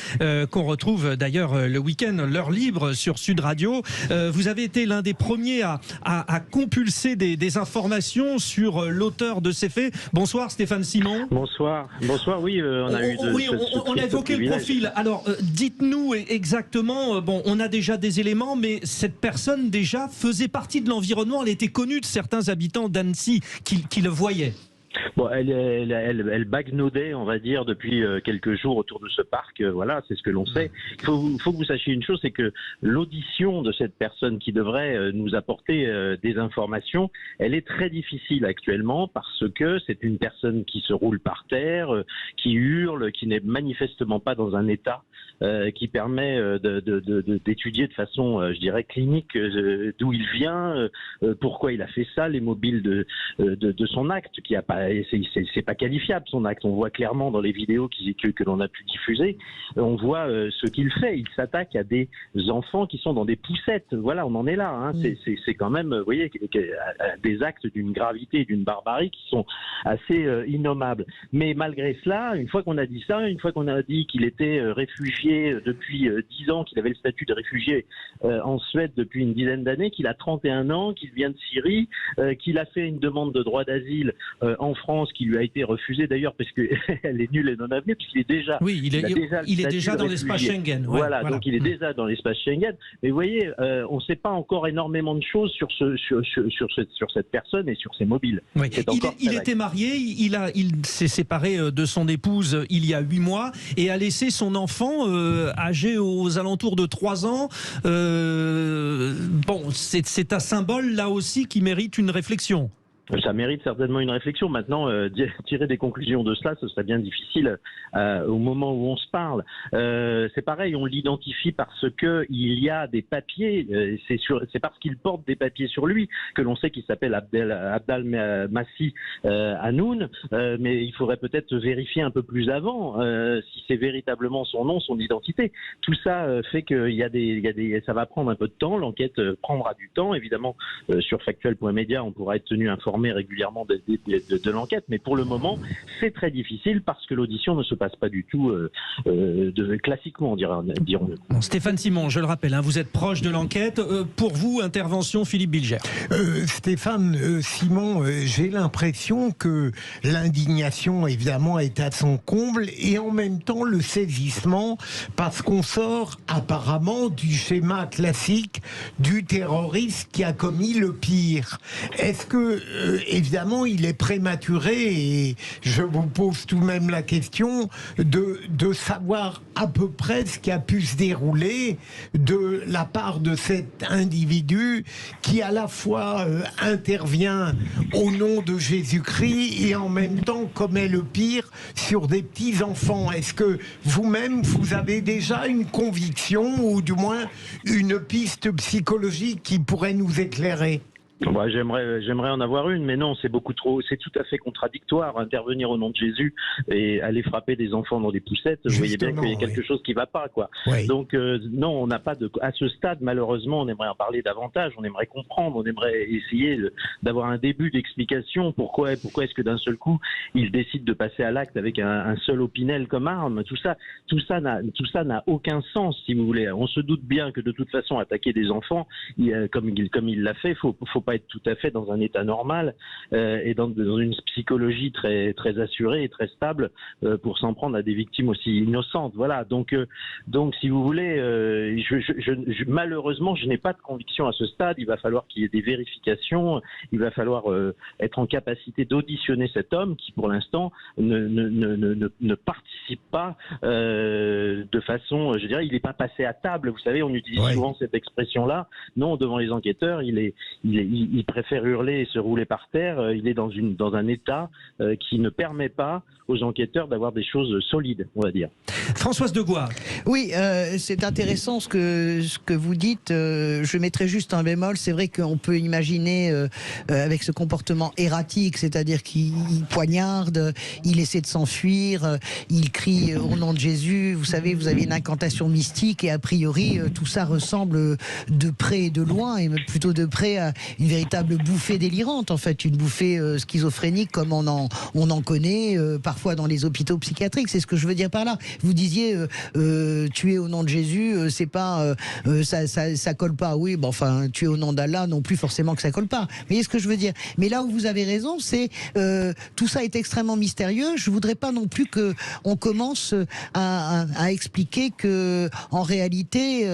qu'on retrouve d'ailleurs le week-end, l'heure libre sur Sud Radio. Vous avez été l'un des premiers à compulser des informations sur l'auteur de ces faits. Bonsoir Stéphane Simon. Bonsoir, oui, on a eu on a évoqué le profil. Alors, dites-nous exactement, on a déjà des éléments, mais cette personne déjà faisait partie de l'environnement, elle était connue de certains habitants d'Annecy qui le voyaient. Bon, elle bagnaudait, on va dire, depuis quelques jours autour de ce parc. Voilà, c'est ce que l'on sait. Il faut que vous sachiez une chose, c'est que l'audition de cette personne qui devrait nous apporter des informations, elle est très difficile actuellement parce que c'est une personne qui se roule par terre, qui hurle, qui n'est manifestement pas dans un état qui permet d'étudier de façon, je dirais, clinique d'où il vient, pourquoi il a fait ça, les mobiles de son acte, qui a pas, c'est pas qualifiable son acte. On voit clairement dans les vidéos que l'on a pu diffuser, on voit ce qu'il fait. Il s'attaque à des enfants qui sont dans des poussettes. Voilà, on en est là. Hein. C'est quand même, vous voyez, des actes d'une gravité et d'une barbarie qui sont assez innommables. Mais malgré cela, une fois qu'on a dit ça, une fois qu'on a dit qu'il était réfugié depuis 10 ans, qu'il avait le statut de réfugié en Suède depuis une dizaine d'années, qu'il a 31 ans, qu'il vient de Syrie, qu'il a fait une demande de droit d'asile en France, qui lui a été refusée d'ailleurs parce qu'elle est nulle et non avenue, puisqu'il est déjà... Oui, il est déjà dans l'espace Schengen. Ouais, voilà, donc il est déjà dans l'espace Schengen. Mais vous voyez, on ne sait pas encore énormément de choses sur cette personne et sur ses mobiles. Oui. Il était marié, il s'est séparé de son épouse il y a 8 mois et a laissé son enfant âgé aux alentours de 3 ans. Bon, c'est un symbole là aussi qui mérite une réflexion. Ça mérite certainement une réflexion. Maintenant, tirer des conclusions de cela, ce serait bien difficile au moment où on se parle. C'est pareil, on l'identifie parce que il y a des papiers. C'est parce qu'il porte des papiers sur lui que l'on sait qu'il s'appelle Abdal Massi Hanoun. Mais il faudrait peut-être vérifier un peu plus avant si c'est véritablement son nom, son identité. Tout ça fait que ça va prendre un peu de temps. L'enquête prendra du temps. Évidemment, sur factuel.media, on pourra être tenu informé régulièrement de l'enquête, mais pour le moment c'est très difficile parce que l'audition ne se passe pas du tout classiquement, dirons-nous. Bon, Stéphane Simon, je le rappelle, vous êtes proche de l'enquête. Pour vous, intervention Philippe Bilger. Stéphane Simon, j'ai l'impression que l'indignation évidemment est à son comble et en même temps le saisissement parce qu'on sort apparemment du schéma classique du terroriste qui a commis le pire. Est-ce que évidemment, il est prématuré et je vous pose tout de même la question de savoir à peu près ce qui a pu se dérouler de la part de cet individu qui à la fois intervient au nom de Jésus-Christ et en même temps commet le pire sur des petits-enfants. Est-ce que vous-même, vous avez déjà une conviction ou du moins une piste psychologique qui pourrait nous éclairer ? Bah, j'aimerais en avoir une, mais non, c'est beaucoup trop, c'est tout à fait contradictoire. Intervenir au nom de Jésus et aller frapper des enfants dans des poussettes, vous voyez bien qu'il y a quelque chose qui va pas, quoi. Oui. Donc non, on n'a pas à ce stade, malheureusement, on aimerait en parler davantage, on aimerait comprendre, on aimerait essayer d'avoir un début d'explication. Pourquoi est-ce que d'un seul coup, il décide de passer à l'acte avec un seul opinel comme arme? Tout ça n'a aucun sens, si vous voulez. On se doute bien que de toute façon, attaquer des enfants, comme il l'a fait, faut pas être tout à fait dans un état normal et dans une psychologie très très assurée et très stable pour s'en prendre à des victimes aussi innocentes. Voilà. Donc si vous voulez, malheureusement, je n'ai pas de conviction à ce stade. Il va falloir qu'il y ait des vérifications. Il va falloir être en capacité d'auditionner cet homme qui, pour l'instant, ne participe pas de façon, je dirais, il n'est pas passé à table. Vous savez, on utilise souvent cette expression-là. Non, devant les enquêteurs, il préfère hurler et se rouler par terre. Il est dans un état qui ne permet pas aux enquêteurs d'avoir des choses solides, on va dire. Françoise Degois. Oui, c'est intéressant ce que vous dites. Je mettrai juste un bémol. C'est vrai qu'on peut imaginer avec ce comportement erratique, c'est-à-dire qu'il poignarde, il essaie de s'enfuir, il crie au nom de Jésus. Vous savez, vous avez une incantation mystique et a priori, tout ça ressemble de près et de loin, et plutôt de près à une véritable bouffée délirante, en fait, une bouffée schizophrénique comme on en connaît parfois dans les hôpitaux psychiatriques. C'est ce que je veux dire par là. Vous disiez tuer au nom de Jésus, c'est pas ça colle pas. Oui, bon, enfin, tuer au nom d'Allah non plus forcément que ça colle pas. Vous voyez ce que je veux dire? Mais là où vous avez raison, c'est tout ça est extrêmement mystérieux. Je voudrais pas non plus que on commence à expliquer que en réalité,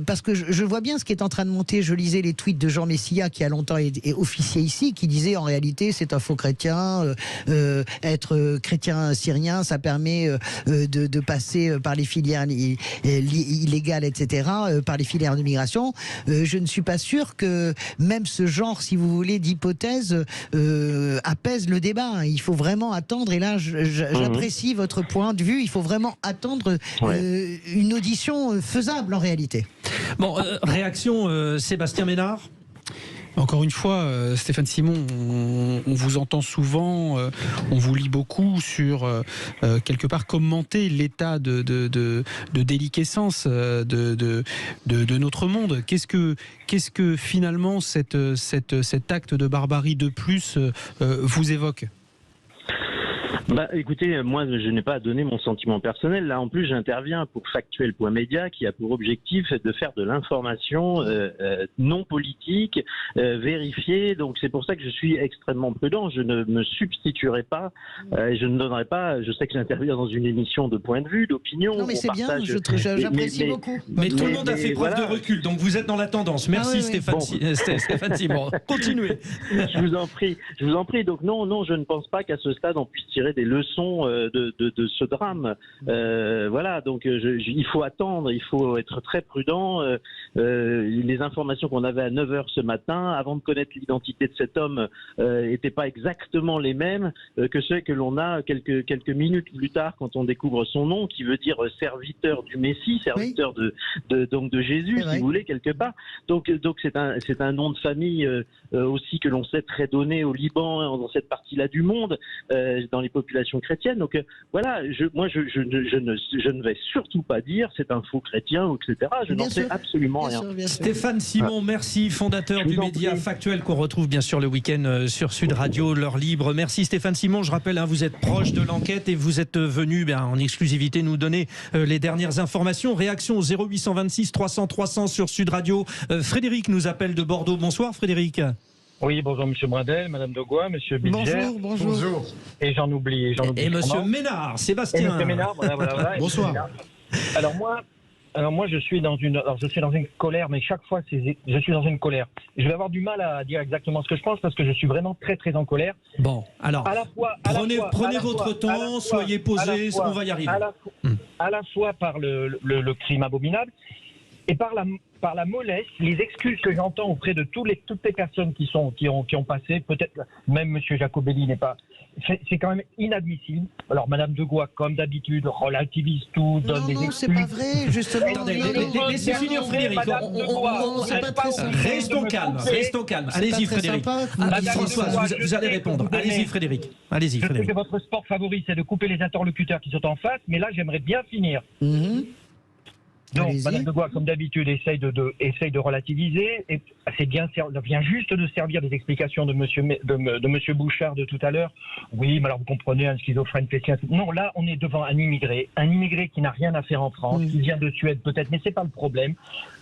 parce que je vois bien ce qui est en train de monter. Je lisais les tweets de Jean Messia qui a longtemps est officier ici, qui disait en réalité c'est un faux chrétien. Être chrétien syrien, ça permet de passer par les filières illégales, etc., par les filières de migration. Je ne suis pas sûr que même ce genre, si vous voulez, d'hypothèse apaise le débat. Il faut vraiment attendre, et là j'apprécie votre point de vue, il faut vraiment attendre une audition faisable en réalité. Bon, réaction Sébastien Ménard. Encore une fois, Stéphane Simon, on vous entend souvent, on vous lit beaucoup sur quelque part commenter l'état de déliquescence de notre monde. Qu'est-ce que finalement cet acte de barbarie de plus vous évoque ? Bah, écoutez, moi, je n'ai pas à donner mon sentiment personnel. Là, en plus, j'interviens pour Factuel.media, qui a pour objectif de faire de l'information non politique, vérifiée. Donc, c'est pour ça que je suis extrêmement prudent. Je ne me substituerai pas, je ne donnerai pas. Je sais que j'interviens dans une émission de point de vue, d'opinion. Non, mais c'est bien. J'apprécie beaucoup. Mais tout le monde a fait preuve de recul. Donc, vous êtes dans la tendance. Merci, Stéphane Simon. Continuez. Je vous en prie. Donc, non, je ne pense pas qu'à ce stade on puisse tirer des leçons de ce drame. Voilà, donc il faut attendre, il faut être très prudent. Les informations qu'on avait à 9h ce matin, avant de connaître l'identité de cet homme, n'étaient pas exactement les mêmes que ceux que l'on a quelques minutes plus tard quand on découvre son nom, qui veut dire serviteur du Messie, serviteur donc de Jésus, si vous voulez, quelque part. Donc c'est un nom de famille aussi que l'on sait très donné au Liban, dans cette partie-là du monde, dans les population chrétienne. Donc voilà, je ne vais surtout pas dire c'est un faux chrétien, etc. Je n'en sais absolument rien. Stéphane Simon, merci, fondateur du média Factuel, qu'on retrouve bien sûr le week-end sur Sud Radio, l'heure libre. Merci Stéphane Simon. Je rappelle, vous êtes proche de l'enquête et vous êtes venu en exclusivité nous donner les dernières informations. Réaction au 0826 300 300 sur Sud Radio. Frédéric nous appelle de Bordeaux. Bonsoir Frédéric. Oui, bonjour Monsieur Bradel, Madame Degois, Monsieur Bilger. Bonjour. Et j'en oublie. Et Monsieur Ménard, Sébastien. Et Monsieur Ménard, voilà. Bonsoir. Alors moi, Alors moi, je suis dans une colère, mais chaque fois, je suis dans une colère. Je vais avoir du mal à dire exactement ce que je pense parce que je suis vraiment très, très en colère. Bon, alors, prenez votre temps, soyez posés, on va y arriver. À la fois par le crime abominable et par la mollesse, les excuses que j'entends auprès de toutes les personnes qui ont passé, peut-être même M. Jacobelli n'est pas... C'est quand même inadmissible. Alors, Madame de Gois, comme d'habitude, relativise tout, donne des excuses. Non, c'est pas vrai, justement. Attendez, laissez finir Frédéric. Restons calmes. Allez-y, Frédéric. Françoise, vous allez répondre. Allez-y, Frédéric. Je sais que votre sport favori, c'est de couper les interlocuteurs qui sont en face, mais là, j'aimerais bien finir. Donc, Madame de Gois, comme d'habitude, essaye de relativiser. Et c'est bien, vient juste de servir des explications de Monsieur Bouchard de tout à l'heure. Oui, mais alors vous comprenez, un schizophrène fait sien. Non, là, on est devant un immigré qui n'a rien à faire en France, qui vient de Suède peut-être, mais c'est pas le problème.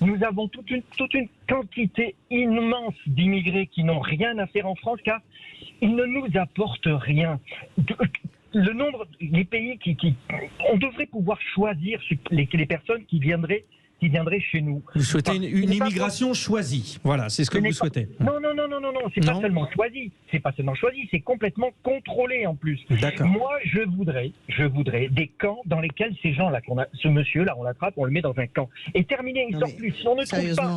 Nous avons toute une quantité immense d'immigrés qui n'ont rien à faire en France, car ils ne nous apportent rien. Les pays on devrait pouvoir choisir les personnes qui viendraient chez nous. Vous souhaitez une immigration choisie. Voilà, c'est ce que vous souhaitez. Non, c'est pas seulement choisi. C'est pas seulement choisi, c'est complètement contrôlé en plus. D'accord. Moi, je voudrais des camps dans lesquels ces gens-là, ce monsieur-là, on l'attrape, on le met dans un camp. Et terminé, il sort plus. Si on ne trouve pas...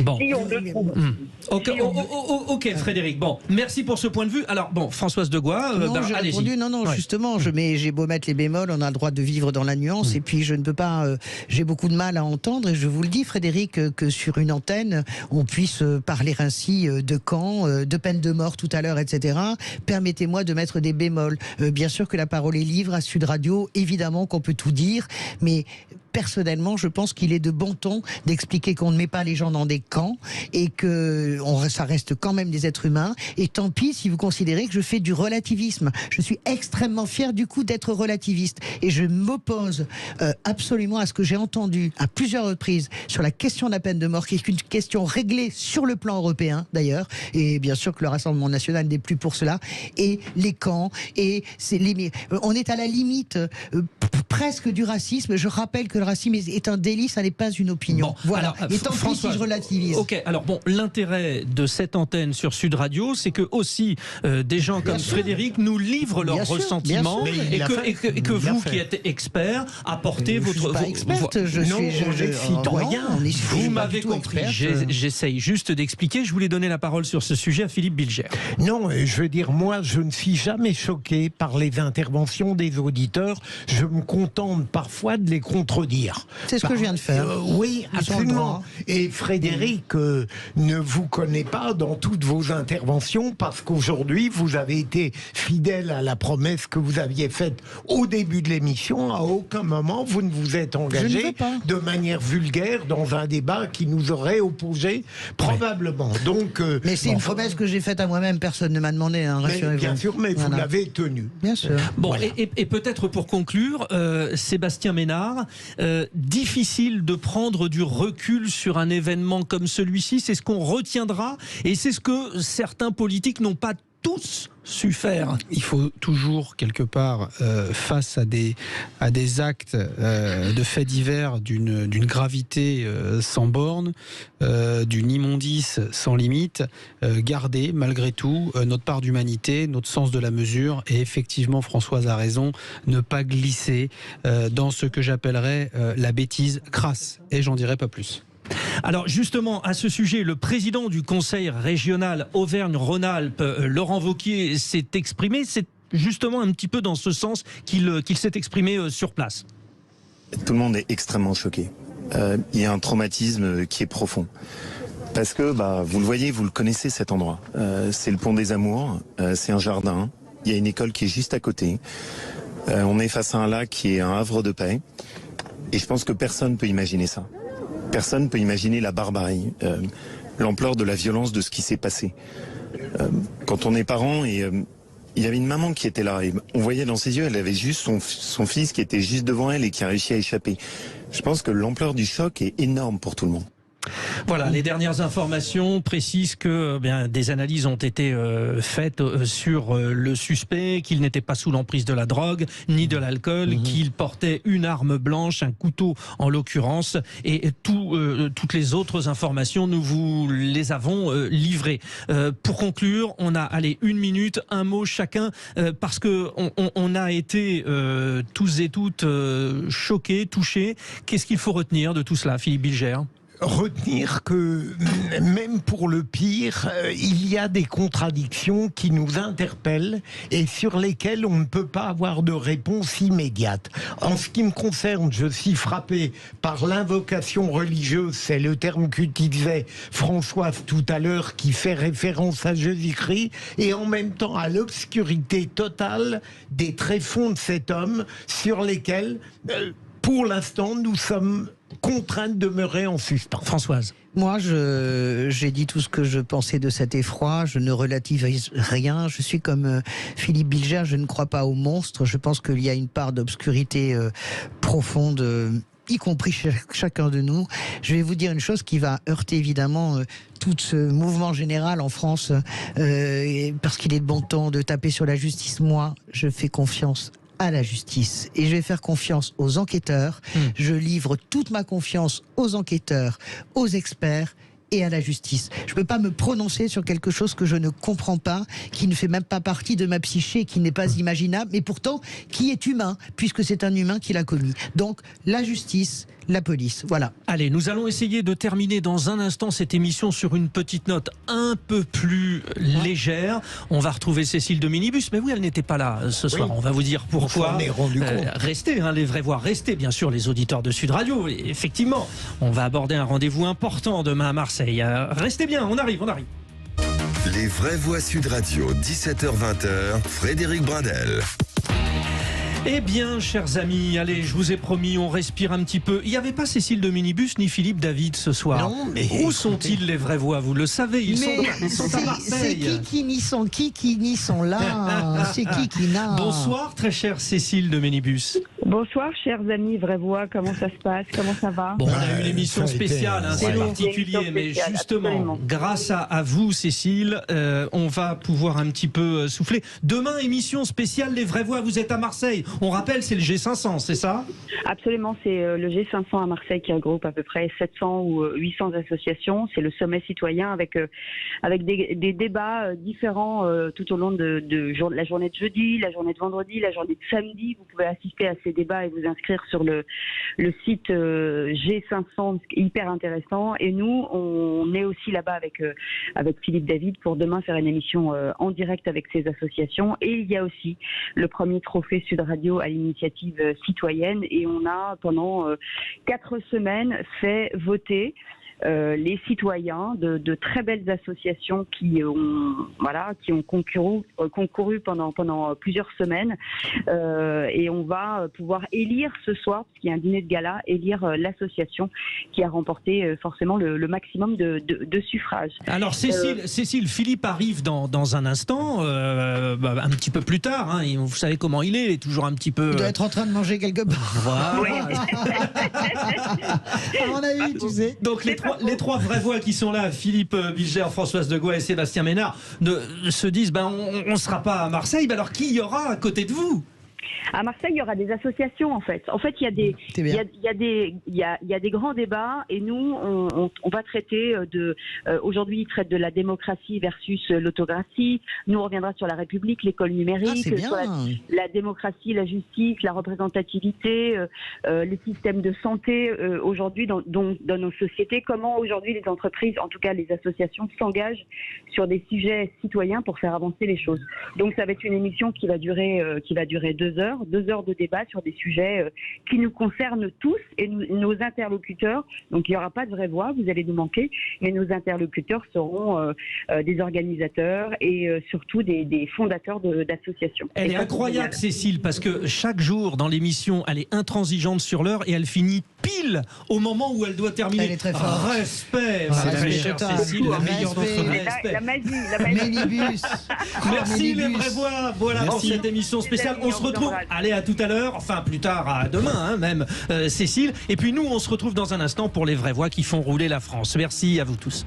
Bon. Si on ne trouve... Ok, Frédéric. Bon, merci pour ce point de vue. Alors, bon, Françoise de Gois, allez-y. Justement, j'ai beau mettre les bémols, on a le droit de vivre dans la nuance, et puis je ne peux pas... j'ai beaucoup de mal à entendre, et je vous le dis, Frédéric, que sur une antenne, on puisse parler ainsi de camp, de peine de mort tout à l'heure, etc. Permettez-moi de mettre des bémols. Bien sûr que la parole est libre à Sud Radio, évidemment qu'on peut tout dire, mais personnellement, je pense qu'il est de bon ton d'expliquer qu'on ne met pas les gens dans des camps et que ça reste quand même des êtres humains. Et tant pis si vous considérez que je fais du relativisme. Je suis extrêmement fier du coup d'être relativiste. Et je m'oppose absolument à ce que j'ai entendu à plusieurs reprises sur la question de la peine de mort, qui est une question réglée sur le plan européen d'ailleurs. Et bien sûr que le Rassemblement national n'est plus pour cela. Et les camps, on est à la limite presque du racisme. Je rappelle que le racisme est un délit, ça n'est pas une opinion. Bon, voilà. Alors, et tant pis si je relativise. Ok, alors bon, l'intérêt de cette antenne sur Sud Radio, c'est que aussi des gens comme Frédéric nous livrent leurs ressentiments et que vous, qui êtes expert, apportez votre... Je ne suis pas experte, je suis citoyen. Vous m'avez compris, j'essaye juste d'expliquer. Je voulais donner la parole sur ce sujet à Philippe Bilger. Non, je veux dire, moi, je ne suis jamais choqué par les interventions des auditeurs. Je me contente parfois de les contredire. C'est ce que je viens de faire. Oui, absolument. Et Frédéric ne vous connaît pas dans toutes vos interventions parce qu'aujourd'hui, vous avez été fidèle à la promesse que vous aviez faite au début de l'émission. À aucun moment, vous ne vous êtes engagé de manière vulgaire dans un débat qui nous aurait opposé, probablement. Donc, mais c'est une promesse que j'ai faite à moi-même, personne ne m'a demandé, hein, rassurez-vous. Bien sûr, mais vous l'avez tenue. Bien sûr. Bon, voilà. Et peut-être pour conclure, Sébastien Ménard, difficile de prendre du recul sur un événement comme celui-ci, c'est ce qu'on retiendra et c'est ce que certains politiques n'ont pas tous su faire. Il faut toujours quelque part face à des actes de faits divers d'une gravité sans borne, d'une immondice sans limite, garder malgré tout notre part d'humanité, notre sens de la mesure et effectivement Françoise a raison, ne pas glisser dans ce que j'appellerais la bêtise crasse et j'en dirai pas plus. Alors justement, à ce sujet, le président du conseil régional Auvergne-Rhône-Alpes, Laurent Wauquiez, s'est exprimé. C'est justement un petit peu dans ce sens qu'il s'est exprimé sur place. Tout le monde est extrêmement choqué. Il y a un traumatisme qui est profond. Parce que, vous le voyez, vous le connaissez cet endroit. C'est le Pont des Amours, c'est un jardin, il y a une école qui est juste à côté. On est face à un lac qui est un havre de paix. Et je pense que personne ne peut imaginer ça. Personne ne peut imaginer la barbarie, l'ampleur de la violence de ce qui s'est passé. Quand on est parent, et il y avait une maman qui était là, et on voyait dans ses yeux, elle avait juste son fils qui était juste devant elle et qui a réussi à échapper. Je pense que l'ampleur du choc est énorme pour tout le monde. Voilà, les dernières informations précisent que des analyses ont été faites sur le suspect, qu'il n'était pas sous l'emprise de la drogue ni de l'alcool, qu'il portait une arme blanche, un couteau en l'occurrence, et toutes les autres informations, nous vous les avons livrées. Pour conclure, on a 1 minute, un mot chacun, parce que on a été tous et toutes choqués, touchés. Qu'est-ce qu'il faut retenir de tout cela, Philippe Bilger ? Retenir que même pour le pire, il y a des contradictions qui nous interpellent et sur lesquelles on ne peut pas avoir de réponse immédiate. En ce qui me concerne, je suis frappé par l'invocation religieuse, c'est le terme qu'utilisait Françoise tout à l'heure, qui fait référence à Jésus-Christ, et en même temps à l'obscurité totale des tréfonds de cet homme sur lesquels, pour l'instant, nous sommes contraints de demeurer en suspens. Françoise. Moi, j'ai dit tout ce que je pensais de cet effroi. Je ne relativise rien. Je suis comme Philippe Bilger. Je ne crois pas aux monstres. Je pense qu'il y a une part d'obscurité profonde, y compris chez chacun de nous. Je vais vous dire une chose qui va heurter évidemment tout ce mouvement général en France, parce qu'il est de bon ton de taper sur la justice. Moi, je fais confiance à la justice et je vais faire confiance aux enquêteurs. Je livre toute ma confiance aux enquêteurs, aux experts et à la justice. Je ne peux pas me prononcer sur quelque chose que je ne comprends pas, qui ne fait même pas partie de ma psyché, qui n'est pas imaginable, mais pourtant qui est humain, puisque c'est un humain qui l'a commis. Donc la justice, la police, voilà. Allez, nous allons essayer de terminer dans un instant cette émission sur une petite note un peu plus légère. On va retrouver Cécile de Minibus, mais oui, elle n'était pas là ce soir. On va vous dire pourquoi. On s'en est rendu compte. Restez, les vrais voix, restez bien sûr les auditeurs de Sud Radio. Et effectivement, on va aborder un rendez-vous important demain à Marseille. Restez bien, on arrive. Les vraies voix Sud Radio, 17h-20h, Frédéric Brindel. Eh bien, chers amis, allez, je vous ai promis, on respire un petit peu. Il n'y avait pas Cécile de Minibus ni Philippe David ce soir. Non, mais où sont-ils les vraies voix? Vous le savez, ils sont à Marseille. C'est qui n'y sont là? C'est qui n'a? Bonsoir, très chère Cécile de Minibus. Bonsoir, chers amis vraies voix. Comment ça se passe? Comment ça va? Bon, on a une émission spéciale, c'est particulier, mais justement, absolument. Grâce à vous, Cécile, on va pouvoir un petit peu souffler. Demain, émission spéciale Les vraies voix. Vous êtes à Marseille. On rappelle, c'est le G500, c'est ça? Absolument, c'est le G500 à Marseille qui regroupe à peu près 700 ou 800 associations. C'est le sommet citoyen avec des débats différents tout au long de la journée de jeudi, la journée de vendredi, la journée de samedi. Vous pouvez assister à ces débats et vous inscrire sur le site G500, hyper intéressant. Et nous, on est aussi là-bas avec Philippe David pour demain faire une émission en direct avec ces associations. Et il y a aussi le premier trophée Sud Radio à l'initiative citoyenne et on a pendant 4 semaines fait voter les citoyens de très belles associations qui ont concouru pendant plusieurs semaines et on va pouvoir élire ce soir, parce qu'il y a un dîner de gala, élire l'association qui a remporté forcément le maximum de suffrages. Alors Cécile, Philippe arrive dans un instant, un petit peu plus tard, hein, vous savez comment il est toujours un petit peu... Il doit être en train de manger quelque part. Voilà. À mon avis, tu sais. Donc les trois vraies voix qui sont là, Philippe Bilger, Françoise de Gouet et Sébastien Ménard, se disent on ne sera pas à Marseille. Alors qui y aura à côté de vous? À Marseille, il y aura des associations en fait. En fait, il y a des grands débats et nous, on va traiter aujourd'hui, ils traitent de la démocratie versus l'autocratie. Nous, on reviendra sur la République, l'école numérique, sur la démocratie, la justice, la représentativité, les systèmes de santé aujourd'hui dans nos sociétés. Comment aujourd'hui les entreprises, en tout cas les associations, s'engagent sur des sujets citoyens pour faire avancer les choses. Donc, ça va être une émission qui va durer 2 heures de débat sur des sujets qui nous concernent tous et nos interlocuteurs. Donc il n'y aura pas de vraie voix, vous allez nous manquer, mais nos interlocuteurs seront des organisateurs et surtout des fondateurs d'associations. Elle est incroyable, Cécile, parce que chaque jour dans l'émission, elle est intransigeante sur l'heure et elle finit pile au moment où elle doit terminer. Elle est très forte. Respect, très chère Cécile, la meilleure d'entre nous. La magie. Minibus. Merci les vraies voix. Voilà pour cette émission spéciale. On se retrouve allez, à tout à l'heure, enfin plus tard, à demain même, Cécile. Et puis nous, on se retrouve dans un instant pour les vraies voix qui font rouler la France. Merci à vous tous.